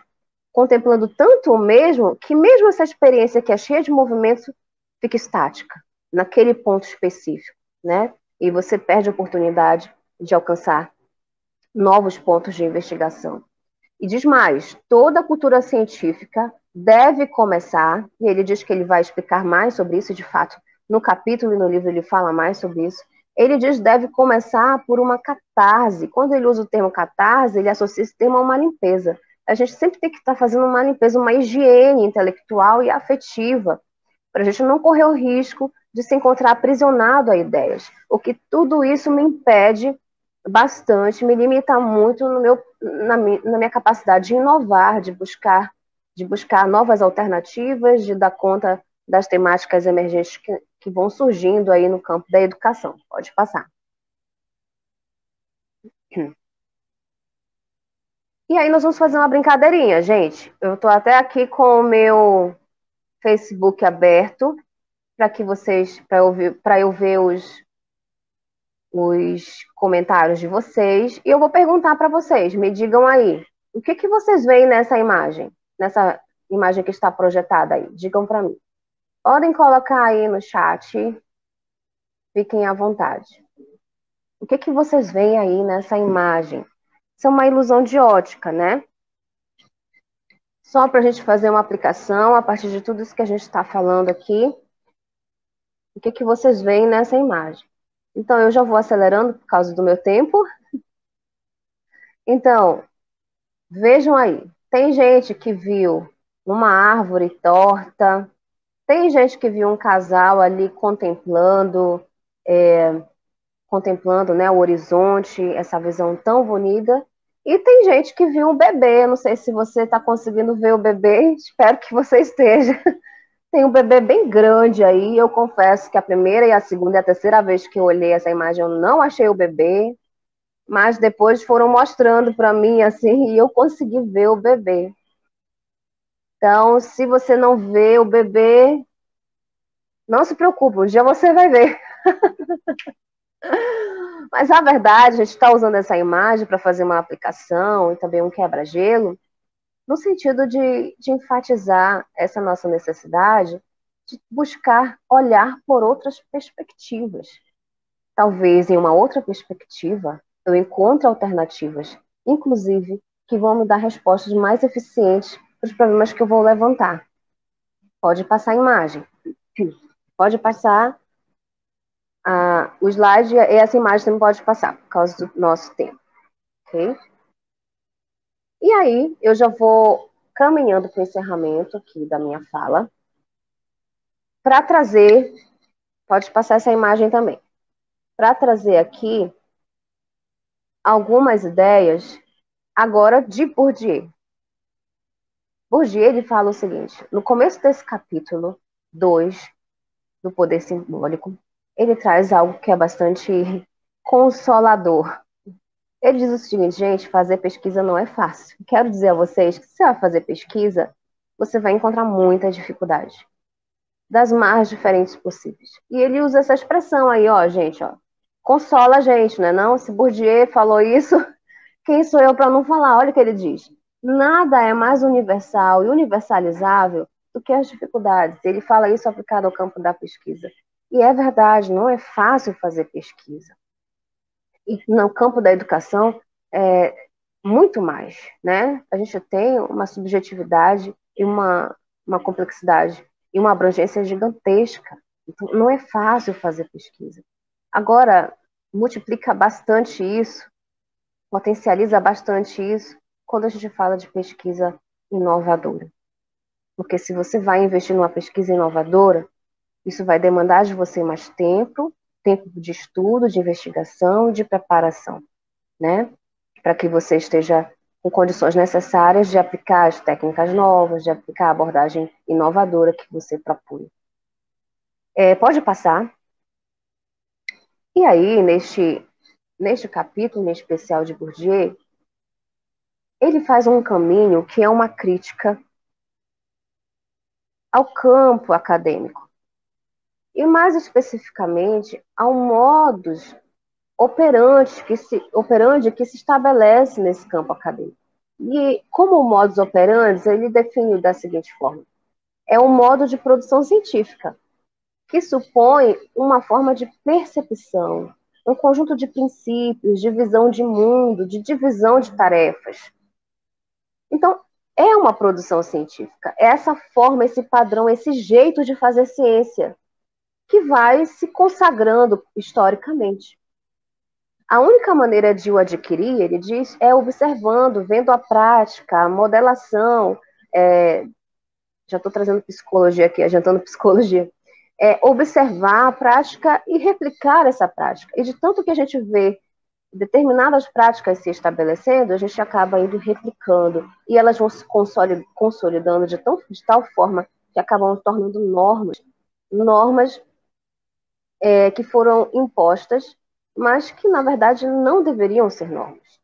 contemplando tanto o mesmo, que mesmo essa experiência que é cheia de movimento, fica estática, naquele ponto específico, né? E você perde a oportunidade de alcançar novos pontos de investigação. E diz mais, toda a cultura científica deve começar, e ele diz que ele vai explicar mais sobre isso, de fato, no capítulo e no livro ele fala mais sobre isso, ele diz que deve começar por uma catarse. Quando ele usa o termo catarse, ele associa esse termo a uma limpeza. A gente sempre tem que estar fazendo uma limpeza, uma higiene intelectual e afetiva, para a gente não correr o risco de se encontrar aprisionado a ideias. O que tudo isso me impede bastante, me limita muito na minha capacidade de inovar, de buscar novas alternativas, de dar conta das temáticas emergentes que vão surgindo aí no campo da educação. Pode passar. E aí nós vamos fazer uma brincadeirinha, gente. Eu estou até aqui com o meu Facebook aberto para eu ver os comentários de vocês, e eu vou perguntar para vocês, me digam aí, o que vocês veem nessa imagem que está projetada aí? Digam para mim. Podem colocar aí no chat, fiquem à vontade. O que vocês veem aí nessa imagem? Isso é uma ilusão de ótica, né? Só para a gente fazer uma aplicação, a partir de tudo isso que a gente está falando aqui, o que vocês veem nessa imagem? Então, eu já vou acelerando por causa do meu tempo. Então, vejam aí. Tem gente que viu uma árvore torta. Tem gente que viu um casal ali contemplando, né, o horizonte, essa visão tão bonita. E tem gente que viu um bebê. Não sei se você está conseguindo ver o bebê. Espero que você esteja. Tem um bebê bem grande aí, eu confesso que a primeira e a segunda e a terceira vez que eu olhei essa imagem, eu não achei o bebê, mas depois foram mostrando para mim, assim, e eu consegui ver o bebê. Então, se você não vê o bebê, não se preocupe, um dia você vai ver. Mas, na verdade, a gente está usando essa imagem para fazer uma aplicação e também um quebra-gelo, no sentido de enfatizar essa nossa necessidade de buscar olhar por outras perspectivas. Talvez em uma outra perspectiva eu encontre alternativas, inclusive, que vão me dar respostas mais eficientes para os problemas que eu vou levantar. Pode passar a imagem. Pode passar o slide e essa imagem também pode passar, por causa do nosso tempo. Ok? E aí, eu já vou caminhando para o encerramento aqui da minha fala, para trazer, pode passar essa imagem também, para trazer aqui algumas ideias agora de Bourdieu. Bourdieu ele fala o seguinte, no começo desse capítulo 2 do Poder Simbólico, ele traz algo que é bastante consolador. Ele diz o seguinte, gente, fazer pesquisa não é fácil. Quero dizer a vocês que se você vai fazer pesquisa, você vai encontrar muita dificuldade, das mais diferentes possíveis. E ele usa essa expressão aí, ó, gente, ó, consola a gente, né? Não, se Bourdieu falou isso, quem sou eu para não falar? Olha o que ele diz. Nada é mais universal e universalizável do que as dificuldades. Ele fala isso aplicado ao campo da pesquisa. E é verdade, não é fácil fazer pesquisa. E no campo da educação, é muito mais, né? A gente tem uma subjetividade e uma complexidade e uma abrangência gigantesca. Então, não é fácil fazer pesquisa. Agora, multiplica bastante isso, potencializa bastante isso quando a gente fala de pesquisa inovadora. Porque se você vai investir numa pesquisa inovadora, isso vai demandar de você mais tempo de estudo, de investigação e de preparação, né? Para que você esteja com condições necessárias de aplicar as técnicas novas, de aplicar a abordagem inovadora que você propõe. Pode passar. E aí, neste capítulo em especial de Bourdieu, ele faz um caminho que é uma crítica ao campo acadêmico. E mais especificamente ao modus operandi que se estabelece nesse campo acadêmico. E como o modus operandi, ele define da seguinte forma: é um modo de produção científica que supõe uma forma de percepção, um conjunto de princípios, de visão de mundo, de divisão de tarefas. Então, é uma produção científica, é essa forma, esse padrão, esse jeito de fazer ciência que vai se consagrando historicamente. A única maneira de o adquirir, ele diz, é observando, vendo a prática, a modelação, já estou trazendo psicologia aqui, adiantando psicologia, observar a prática e replicar essa prática. E de tanto que a gente vê determinadas práticas se estabelecendo, a gente acaba indo replicando, e elas vão se consolidando de tal forma que acabam se tornando normas que foram impostas, mas que, na verdade, não deveriam ser normas.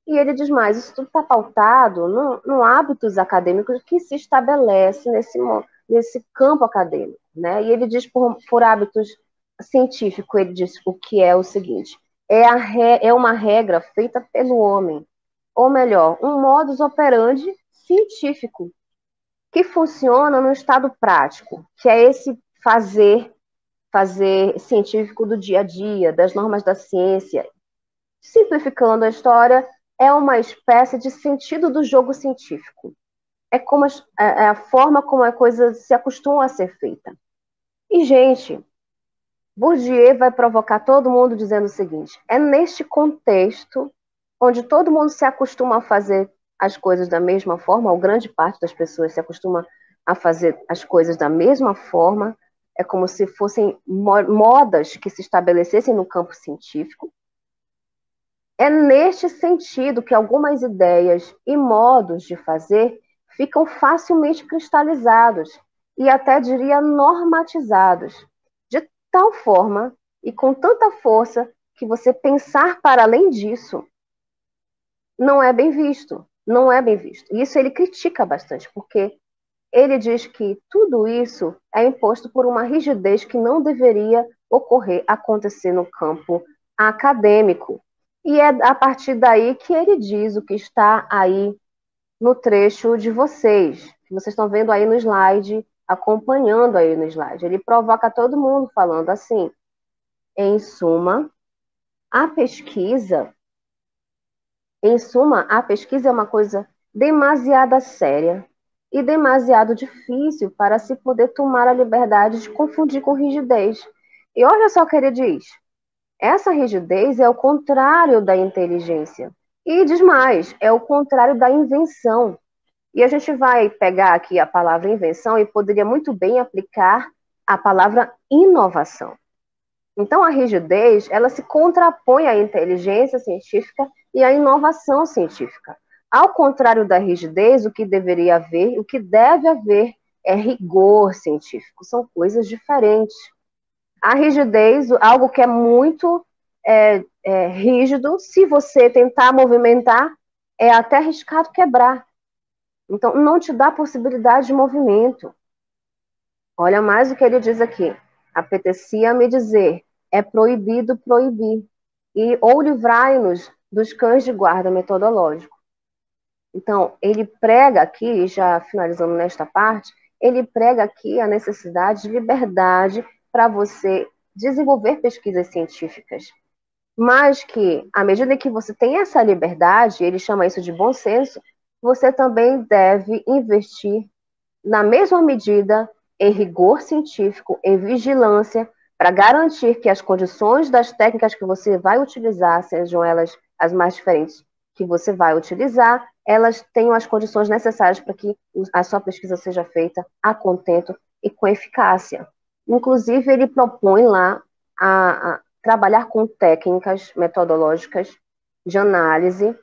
E ele diz mais, isso tudo está pautado no hábitos acadêmicos que se estabelece nesse campo acadêmico, né? E ele diz por hábitos científicos, ele diz o que é o seguinte, é uma regra feita pelo homem, ou melhor, um modus operandi científico, que funciona no estado prático, que é esse fazer científico do dia a dia, das normas da ciência. Simplificando a história, é uma espécie de sentido do jogo científico. É a forma como a coisa se acostuma a ser feita. E, gente, Bourdieu vai provocar todo mundo dizendo o seguinte, é neste contexto onde todo mundo se acostuma a fazer as coisas da mesma forma, ou grande parte das pessoas se acostuma a fazer as coisas da mesma forma, é como se fossem modas que se estabelecessem no campo científico. É neste sentido que algumas ideias e modos de fazer ficam facilmente cristalizados e até diria normatizados, de tal forma e com tanta força que você pensar para além disso não é bem visto, não é bem visto. Isso ele critica bastante, porque ele diz que tudo isso é imposto por uma rigidez que não deveria ocorrer, acontecer no campo acadêmico. E é a partir daí que ele diz o que está aí no trecho de vocês, que vocês estão vendo aí no slide, acompanhando aí no slide. Ele provoca todo mundo falando assim: em suma, a pesquisa, é uma coisa demasiado séria e demasiado difícil para se poder tomar a liberdade de confundir com rigidez. E olha só o que ele diz: essa rigidez é o contrário da inteligência. E diz mais, é o contrário da invenção. E a gente vai pegar aqui a palavra invenção e poderia muito bem aplicar a palavra inovação. Então, a rigidez, ela se contrapõe à inteligência científica e à inovação científica. Ao contrário da rigidez, o que deveria haver, o que deve haver é rigor científico. São coisas diferentes. A rigidez, algo que é muito rígido, se você tentar movimentar, é até arriscado quebrar. Então, não te dá possibilidade de movimento. Olha mais o que ele diz aqui. Apetecia-me dizer, é proibido proibir, ou livrai-nos dos cães de guarda metodológico. Então, ele prega aqui, já finalizando nesta parte, ele prega aqui a necessidade de liberdade para você desenvolver pesquisas científicas. Mas que, à medida que você tem essa liberdade, ele chama isso de bom senso, você também deve investir na mesma medida em rigor científico, em vigilância, para garantir que as condições das técnicas que você vai utilizar, sejam elas as mais diferentes que você vai utilizar, elas tenham as condições necessárias para que a sua pesquisa seja feita a contento e com eficácia. Inclusive, ele propõe lá a trabalhar com técnicas metodológicas de análise,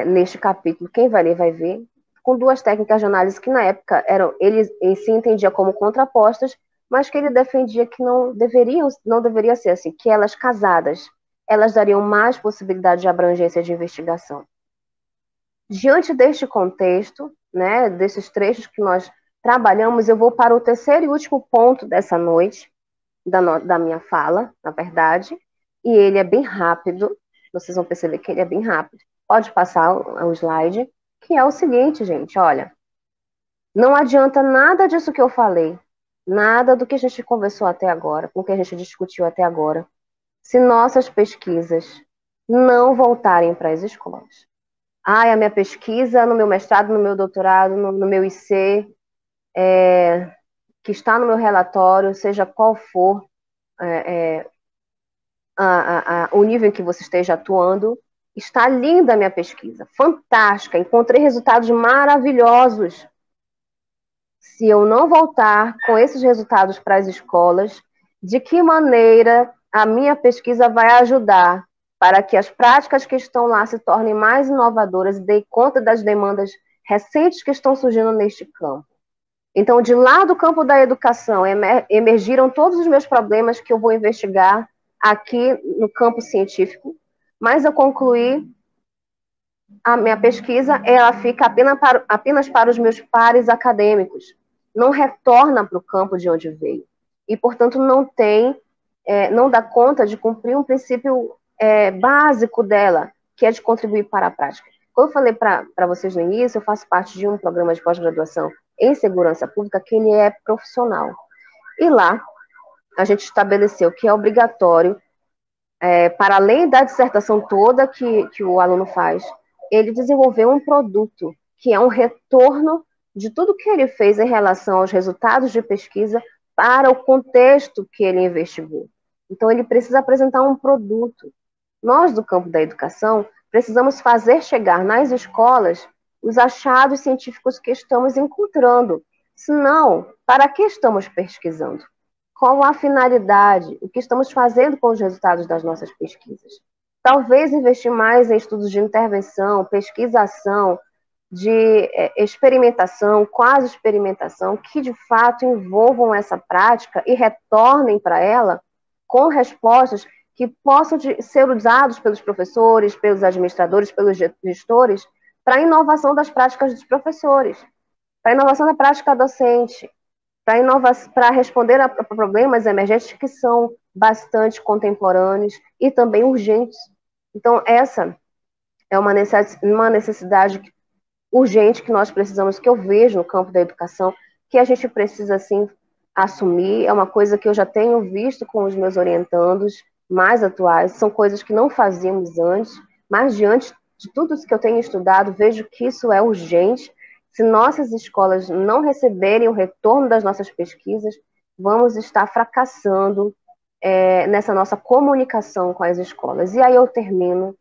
neste capítulo, quem vai ler vai ver, com duas técnicas de análise que na época ele se entendia como contrapostas, mas que ele defendia que não deveria ser assim, que elas casadas, elas dariam mais possibilidade de abrangência de investigação. Diante deste contexto, né, desses trechos que nós trabalhamos, eu vou para o terceiro e último ponto dessa noite, da minha fala, na verdade, e ele é bem rápido, vocês vão perceber que ele é bem rápido. Pode passar o slide, que é o seguinte, gente, olha, não adianta nada disso que eu falei, nada do que a gente conversou até agora, com o que a gente discutiu até agora, se nossas pesquisas não voltarem para as escolas. A minha pesquisa no meu mestrado, no meu doutorado, no meu IC, que está no meu relatório, seja qual for o nível em que você esteja atuando, está linda a minha pesquisa, fantástica, encontrei resultados maravilhosos. Se eu não voltar com esses resultados para as escolas, de que maneira a minha pesquisa vai ajudar para que as práticas que estão lá se tornem mais inovadoras e deem conta das demandas recentes que estão surgindo neste campo? Então, de lá do campo da educação, emergiram todos os meus problemas que eu vou investigar aqui no campo científico, mas eu concluí a minha pesquisa, ela fica apenas para os meus pares acadêmicos, não retorna para o campo de onde veio, e, portanto, não dá conta de cumprir um princípio básico dela, que é de contribuir para a prática. Como eu falei para vocês no início, eu faço parte de um programa de pós-graduação em segurança pública, que ele é profissional. E lá, a gente estabeleceu que é obrigatório, para além da dissertação toda que o aluno faz, ele desenvolver um produto, que é um retorno de tudo que ele fez em relação aos resultados de pesquisa para o contexto que ele investigou. Então, ele precisa apresentar um produto. Nós, do campo da educação, precisamos fazer chegar nas escolas os achados científicos que estamos encontrando. Senão, para que estamos pesquisando? Qual a finalidade? O que estamos fazendo com os resultados das nossas pesquisas? Talvez investir mais em estudos de intervenção, pesquisação, de experimentação, quase experimentação, que de fato envolvam essa prática e retornem para ela com respostas que possam ser usados pelos professores, pelos administradores, pelos gestores, para a inovação das práticas dos professores, para a inovação da prática docente, para responder a problemas emergentes que são bastante contemporâneos e também urgentes. Então, essa é uma necessidade urgente que nós precisamos, que eu vejo no campo da educação, que a gente precisa, sim, assumir. É uma coisa que eu já tenho visto com os meus orientandos mais atuais, são coisas que não fazíamos antes, mas diante de tudo isso que eu tenho estudado, vejo que isso é urgente. Se nossas escolas não receberem o retorno das nossas pesquisas, vamos estar fracassando nessa nossa comunicação com as escolas. E aí eu termino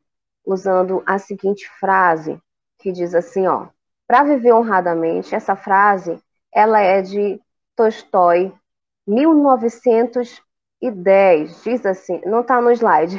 usando a seguinte frase, que diz assim, ó, para viver honradamente. Essa frase, ela é de Tolstói, 1910, diz assim, não está no slide,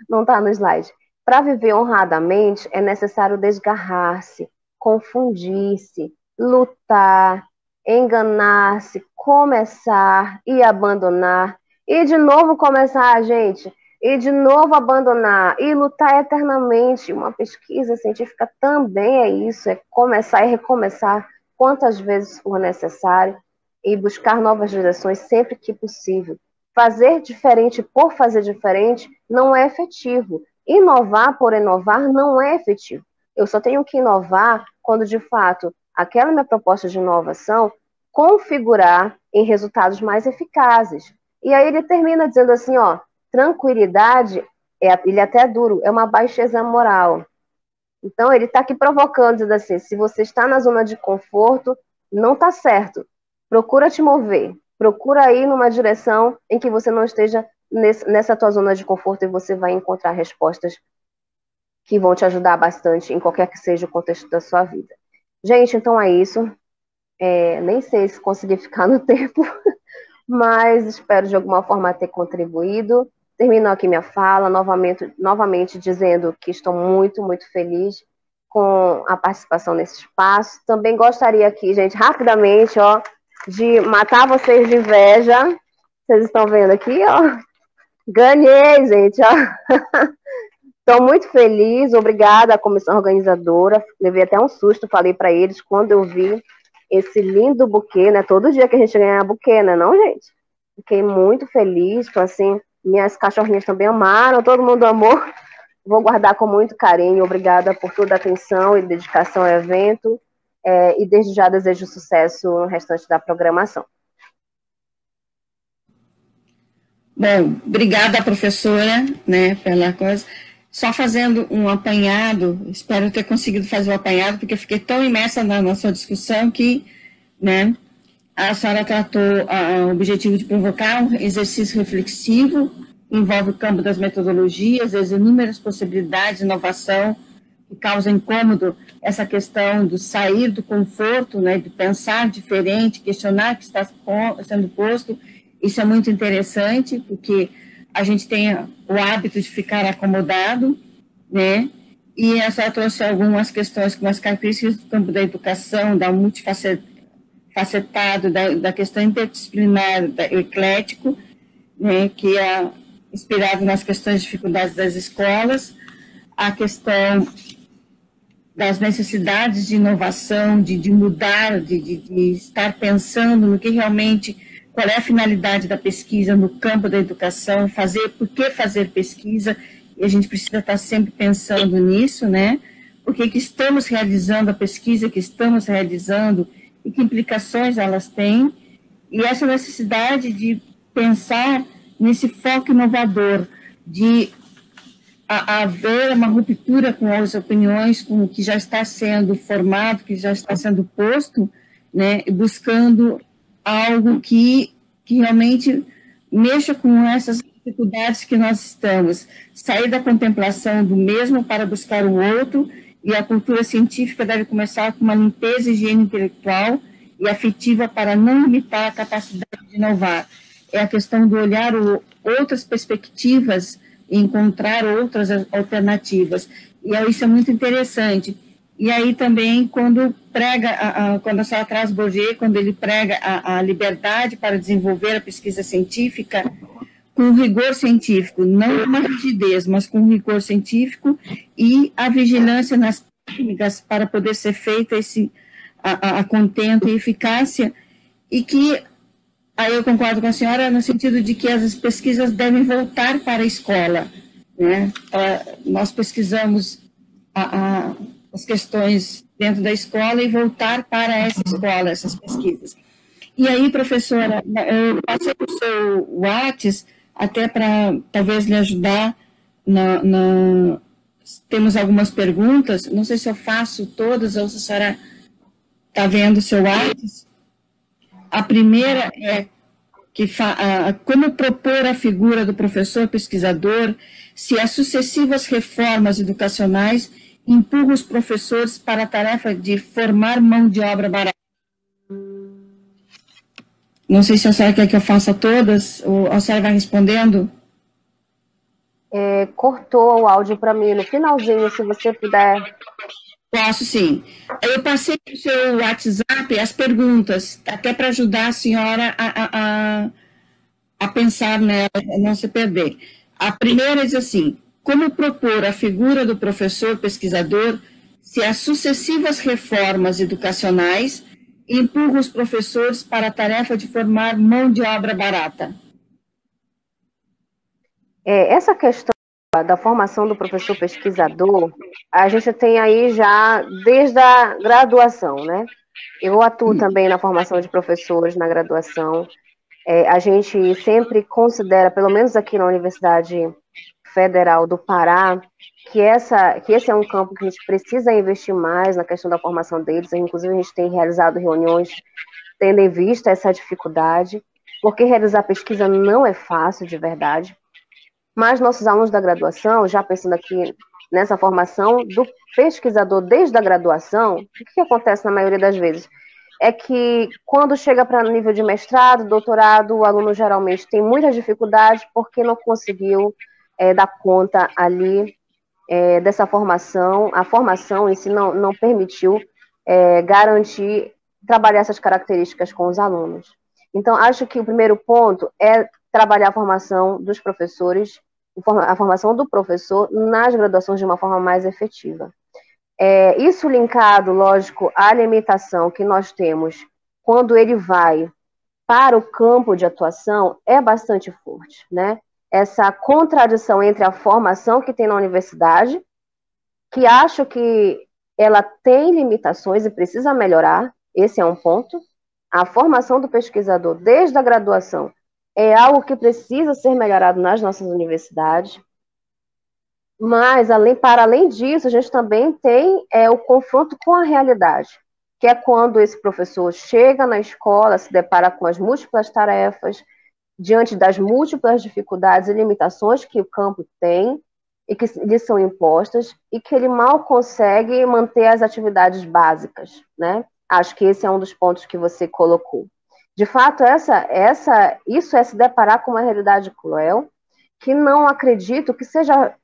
não está no slide. Para viver honradamente é necessário desgarrar-se, confundir-se, lutar, enganar-se, começar e abandonar, e de novo começar, gente, e de novo abandonar, e lutar eternamente. Uma pesquisa científica também é isso, é começar e recomeçar quantas vezes for necessário, e buscar novas direções sempre que possível. Fazer diferente por fazer diferente não é efetivo. Inovar por inovar não é efetivo. Eu só tenho que inovar quando, de fato, aquela minha proposta de inovação configurar em resultados mais eficazes. E aí ele termina dizendo assim, ó, tranquilidade, ele até é duro, é uma baixeza moral. Então, ele está aqui provocando, dizendo assim, se você está na zona de conforto, não está certo. Procura te mover, procura ir numa direção em que você não esteja nessa tua zona de conforto, e você vai encontrar respostas que vão te ajudar bastante em qualquer que seja o contexto da sua vida. Gente, então é isso. Nem sei se consegui ficar no tempo, mas espero de alguma forma ter contribuído. Termino aqui minha fala, novamente dizendo que estou muito, muito feliz com a participação nesse espaço. Também gostaria aqui, gente, rapidamente, ó, de matar vocês de inveja. Vocês estão vendo aqui, ó. Ganhei, gente, ó. Estou muito feliz, obrigada à comissão organizadora. Levei até um susto, falei para eles quando eu vi esse lindo buquê, né? Todo dia que a gente ganha buquê, né, não, gente? Fiquei muito feliz, então, assim, minhas cachorrinhas também amaram, todo mundo amou. Vou guardar com muito carinho. Obrigada por toda a atenção e dedicação ao evento. E desde já desejo sucesso no restante da programação. Bom, obrigada, professora, né, pela coisa. Só fazendo um apanhado, espero ter conseguido fazer o apanhado, porque eu fiquei tão imersa na nossa discussão que, né, a senhora tratou o objetivo de provocar um exercício reflexivo, envolve o campo das metodologias, as inúmeras possibilidades de inovação que causam incômodo, essa questão do sair do conforto, né, de pensar diferente, questionar o que está sendo posto. Isso é muito interessante, porque a gente tem o hábito de ficar acomodado, né? E a senhora trouxe algumas questões, algumas características do campo da educação, da multifacetado, da questão interdisciplinar, eclético, né? Que é inspirado nas questões de dificuldades das escolas, a questão das necessidades de inovação, de mudar, de estar pensando no que realmente, qual é a finalidade da pesquisa no campo da educação, por que fazer pesquisa, e a gente precisa estar sempre pensando nisso, né? Por que estamos realizando a pesquisa que estamos realizando e que implicações elas têm, e essa necessidade de pensar nesse foco inovador, de haver uma ruptura com as opiniões, com o que já está sendo formado, que já está sendo posto, né, buscando algo que realmente mexa com essas dificuldades que nós estamos, sair da contemplação do mesmo para buscar o outro, e a cultura científica deve começar com uma limpeza e higiene intelectual e afetiva para não limitar a capacidade de inovar. É a questão de olhar outras perspectivas e encontrar outras alternativas. E isso é muito interessante. E aí também, quando prega, quando a senhora traz Bourdieu, quando ele prega a liberdade para desenvolver a pesquisa científica com rigor científico, não uma rigidez, mas com rigor científico, e a vigilância nas técnicas para poder ser feita a contento e eficácia, e que, aí eu concordo com a senhora, no sentido de que as pesquisas devem voltar para a escola, né? Nós pesquisamos as questões dentro da escola e voltar para essa escola, essas pesquisas. E aí, professora, eu passei para o seu WhatsApp até para talvez lhe ajudar. Temos algumas perguntas, não sei se eu faço todas ou se a senhora está vendo o seu WhatsApp. A primeira é como propor a figura do professor pesquisador se as sucessivas reformas educacionais empurram os professores para a tarefa de formar mão de obra barata. Não sei se a senhora quer que eu faça todas, ou a senhora vai respondendo? Cortou o áudio para mim no finalzinho, se você puder. Posso, sim. Eu passei para o seu WhatsApp as perguntas, até para ajudar a senhora a pensar nela, não se perder. A primeira diz assim: como propor a figura do professor pesquisador se as sucessivas reformas educacionais empurram os professores para a tarefa de formar mão de obra barata? Essa questão da formação do professor pesquisador, a gente tem aí já desde a graduação, né? Eu atuo também na formação de professores na graduação. A gente sempre considera, pelo menos aqui na Universidade Federal do Pará, que esse é um campo que a gente precisa investir mais na questão da formação deles. Inclusive, a gente tem realizado reuniões tendo em vista essa dificuldade, porque realizar pesquisa não é fácil, de verdade. Mas nossos alunos da graduação, já pensando aqui nessa formação do pesquisador desde a graduação, o que acontece na maioria das vezes? É que quando chega para o nível de mestrado, doutorado, o aluno geralmente tem muita dificuldade porque não conseguiu dar conta ali dessa formação. A formação em si não permitiu garantir trabalhar essas características com os alunos. Então, acho que o primeiro ponto é trabalhar a formação dos professores, a formação do professor nas graduações de uma forma mais efetiva. Isso linkado, lógico, à limitação que nós temos quando ele vai para o campo de atuação é bastante forte, né? Essa contradição entre a formação que tem na universidade, que acho que ela tem limitações e precisa melhorar, esse é um ponto. A formação do pesquisador desde a graduação é algo que precisa ser melhorado nas nossas universidades. Mas, para além disso, a gente também tem o confronto com a realidade, que é quando esse professor chega na escola, se depara com as múltiplas tarefas, diante das múltiplas dificuldades e limitações que o campo tem e que lhe são impostas, e que ele mal consegue manter as atividades básicas, né? Acho que esse é um dos pontos que você colocou. De fato, isso é se deparar com uma realidade cruel, que não acredito que seja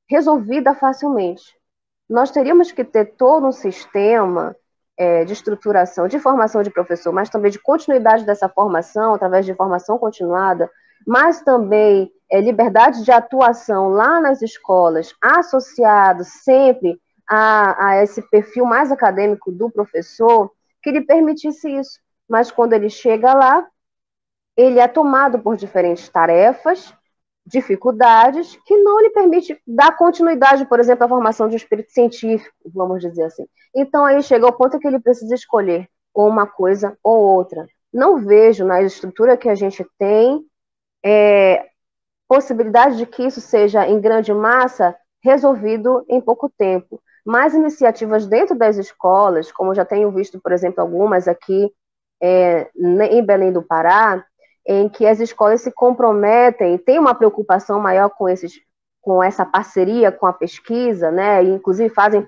resolvida facilmente. Nós teríamos que ter todo um sistema de estruturação, de formação de professor, mas também de continuidade dessa formação, através de formação continuada, mas também liberdade de atuação lá nas escolas, associado sempre a esse perfil mais acadêmico do professor, que lhe permitisse isso. Mas quando ele chega lá, ele é tomado por diferentes tarefas, dificuldades, que não lhe permite dar continuidade, por exemplo, à formação de um espírito científico, vamos dizer assim. Então, aí chega ao ponto que ele precisa escolher ou uma coisa ou outra. Não vejo na estrutura que a gente tem possibilidade de que isso seja, em grande massa, resolvido em pouco tempo. Mas iniciativas dentro das escolas, como já tenho visto, por exemplo, algumas aqui em Belém do Pará, em que as escolas se comprometem, têm uma preocupação maior com essa parceria com a pesquisa, né? E, inclusive fazem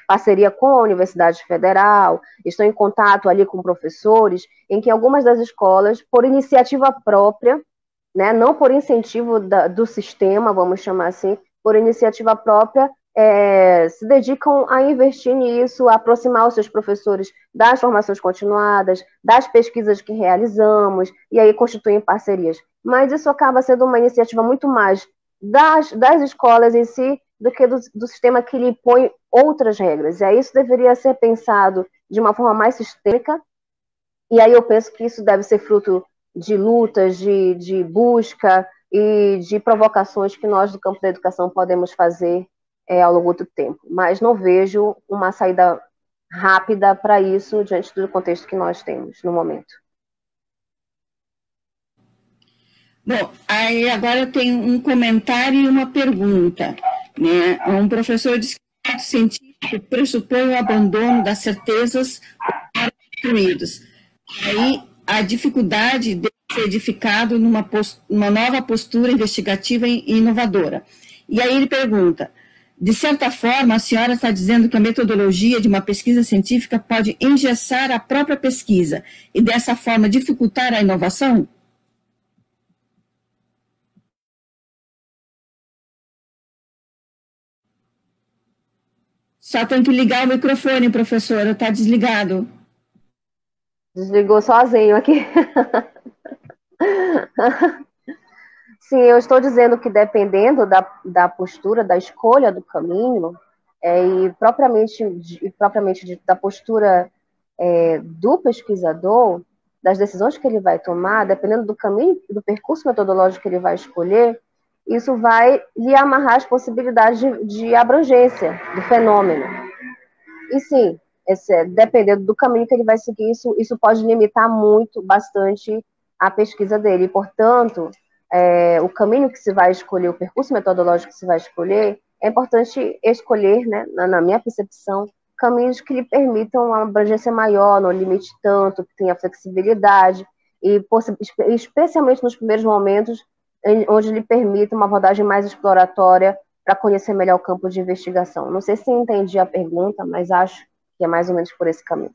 parceria com a Universidade Federal, estão em contato ali com professores, em que algumas das escolas, por iniciativa própria, né? Não por incentivo do sistema, vamos chamar assim, por iniciativa própria, se dedicam a investir nisso, a aproximar os seus professores das formações continuadas, das pesquisas que realizamos, e aí constituem parcerias. Mas isso acaba sendo uma iniciativa muito mais das escolas em si do que do sistema que lhe põe outras regras. E aí isso deveria ser pensado de uma forma mais sistêmica, e aí eu penso que isso deve ser fruto de lutas, de busca e de provocações que nós do campo da educação podemos fazer ao longo do tempo. Mas não vejo uma saída rápida para isso diante do contexto que nós temos no momento. Bom, aí agora eu tenho um comentário e uma pergunta. Né? Um professor diz que o método científico pressupõe o abandono das certezas construídas. Aí a dificuldade de ser edificado numa nova postura investigativa e inovadora. E aí ele pergunta, de certa forma, a senhora está dizendo que a metodologia de uma pesquisa científica pode engessar a própria pesquisa e, dessa forma, dificultar a inovação? Só tem que ligar o microfone, professora, está desligado. Desligou sozinho aqui. Sim, eu estou dizendo que dependendo da postura, da escolha do caminho, e propriamente da postura do pesquisador, das decisões que ele vai tomar, dependendo do caminho, do percurso metodológico que ele vai escolher, isso vai lhe amarrar as possibilidades de abrangência do fenômeno. E sim, dependendo do caminho que ele vai seguir, isso pode limitar bastante a pesquisa dele. E, portanto, o caminho que se vai escolher, o percurso metodológico que se vai escolher, é importante escolher, né, na minha percepção, caminhos que lhe permitam uma abrangência maior, não limite tanto, que tenha flexibilidade, e especialmente nos primeiros momentos, onde lhe permita uma abordagem mais exploratória para conhecer melhor o campo de investigação. Não sei se entendi a pergunta, mas acho que é mais ou menos por esse caminho.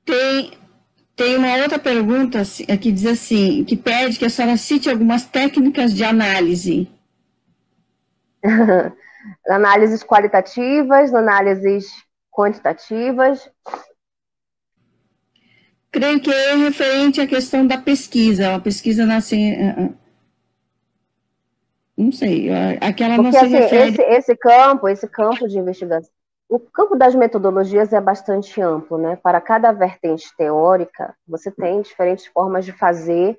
Tem uma outra pergunta que diz assim, que pede que a senhora cite algumas técnicas de análise. Análises qualitativas, análises quantitativas. Creio que é referente à questão da pesquisa. A pesquisa nasce... Não sei, aquela porque, não se refere... esse campo de investigação, o campo das metodologias é bastante amplo, né? Para cada vertente teórica, você tem diferentes formas de fazer,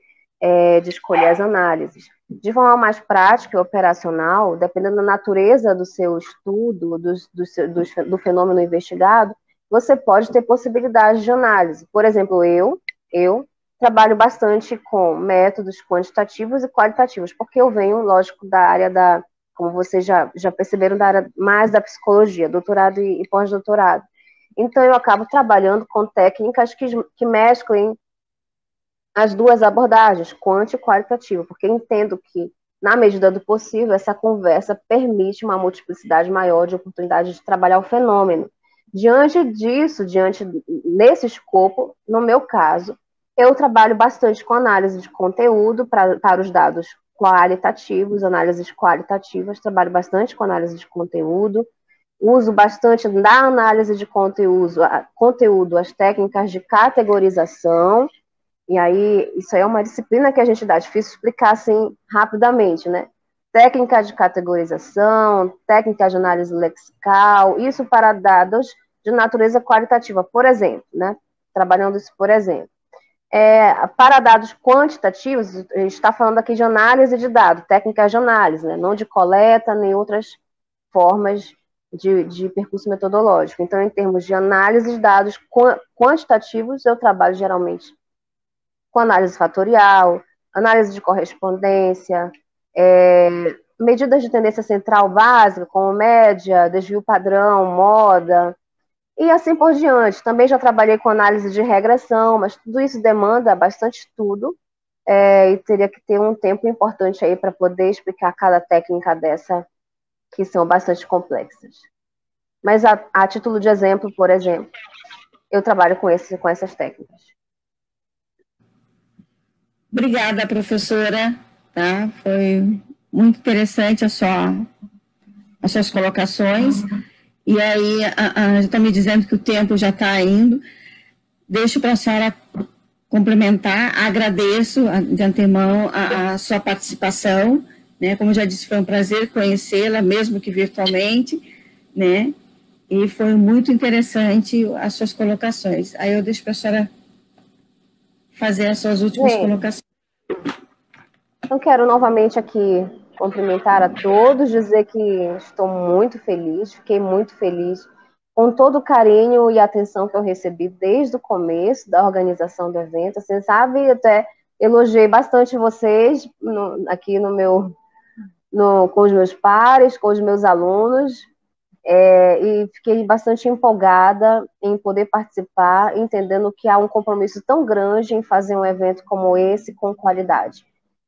de escolher as análises. De forma mais prática e operacional, dependendo da natureza do seu estudo, do fenômeno investigado, você pode ter possibilidades de análise. Por exemplo, eu trabalho bastante com métodos quantitativos e qualitativos, porque eu venho, lógico, da área como vocês já perceberam, da área mais da psicologia, doutorado e pós-doutorado. Então, eu acabo trabalhando com técnicas que mesclem as duas abordagens, quant e qualitativa, porque entendo que, na medida do possível, essa conversa permite uma multiplicidade maior de oportunidades de trabalhar o fenômeno. Diante disso, nesse escopo, no meu caso, eu trabalho bastante com análise de conteúdo para os dados qualitativos, análises qualitativas, trabalho bastante com análise de conteúdo, uso bastante na análise de conteúdo as técnicas de categorização, e aí isso aí é uma disciplina que a gente dá, difícil explicar assim rapidamente, né? Técnica de categorização, técnica de análise lexical, isso para dados de natureza qualitativa, por exemplo, né? Trabalhando isso, por exemplo. Para dados quantitativos, a gente está falando aqui de análise de dados, técnicas de análise, né? Não de coleta, nem outras formas de percurso metodológico. Então, em termos de análise de dados quantitativos, eu trabalho geralmente com análise fatorial, análise de correspondência, medidas de tendência central básica, como média, desvio padrão, moda, e assim por diante. Também já trabalhei com análise de regressão, mas tudo isso demanda bastante estudo, e teria que ter um tempo importante aí para poder explicar cada técnica dessa, que são bastante complexas. Mas a título de exemplo, por exemplo, eu trabalho com essas técnicas. Obrigada, professora. Tá? Foi muito interessante as suas colocações. E aí, já está me dizendo que o tempo já está indo. Deixo para a senhora complementar. Agradeço de antemão a sua participação, né? Como eu já disse, foi um prazer conhecê-la, mesmo que virtualmente, né? E foi muito interessante as suas colocações. Aí eu deixo para a senhora fazer as suas últimas colocações. Eu quero novamente aqui cumprimentar a todos, dizer que estou muito feliz, fiquei muito feliz com todo o carinho e atenção que eu recebi desde o começo da organização do evento. Você sabe, até elogiei bastante vocês aqui com os meus pares, com os meus alunos, e fiquei bastante empolgada em poder participar, entendendo que há um compromisso tão grande em fazer um evento como esse com qualidade.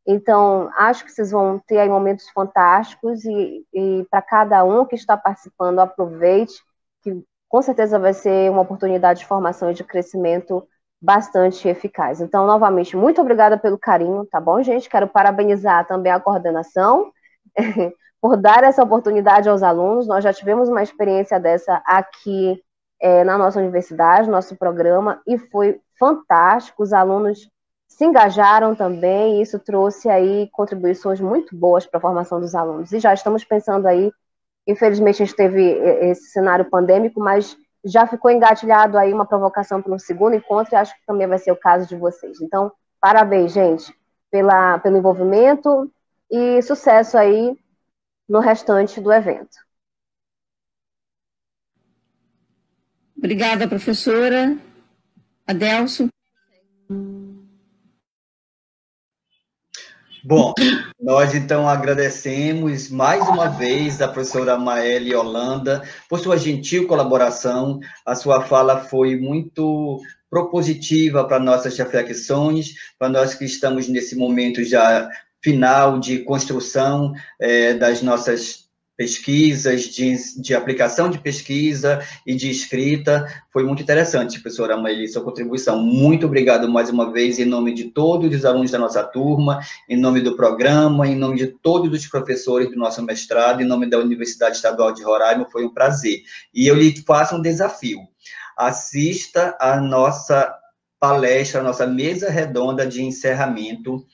Então, acho que vocês vão ter aí momentos fantásticos e para cada um que está participando, aproveite, que com certeza vai ser uma oportunidade de formação e de crescimento bastante eficaz. Então, novamente, muito obrigada pelo carinho, tá bom, gente? Quero parabenizar também a coordenação por dar essa oportunidade aos alunos. Nós já tivemos uma experiência dessa aqui na nossa universidade, nosso programa, e foi fantástico. Os alunos se engajaram também, e isso trouxe aí contribuições muito boas para a formação dos alunos. E já estamos pensando aí, infelizmente a gente teve esse cenário pandêmico, mas já ficou engatilhado aí uma provocação para um segundo encontro, e acho que também vai ser o caso de vocês. Então, parabéns, gente, pelo envolvimento e sucesso aí no restante do evento. Obrigada, professora. Adelso. Bom, nós então agradecemos mais uma vez a professora Maeli Holanda por sua gentil colaboração. A sua fala foi muito propositiva para nossas reflexões, para nós que estamos nesse momento já final de construção das nossas pesquisas, de aplicação de pesquisa e de escrita. Foi muito interessante, professora Maeli, sua contribuição. Muito obrigado mais uma vez, em nome de todos os alunos da nossa turma, em nome do programa, em nome de todos os professores do nosso mestrado, em nome da Universidade Estadual de Roraima. Foi um prazer. E eu lhe faço um desafio. Assista a nossa palestra, a nossa mesa redonda de encerramento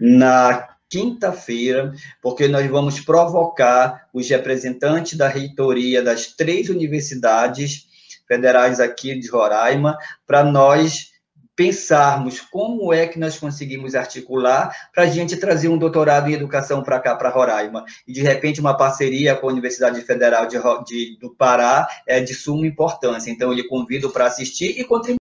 na quinta-feira, porque nós vamos provocar os representantes da reitoria das 3 universidades federais aqui de Roraima, para nós pensarmos como é que nós conseguimos articular para a gente trazer um doutorado em educação para cá, para Roraima. E, de repente, uma parceria com a Universidade Federal do Pará é de suma importância. Então, eu lhe convido para assistir e contribuir.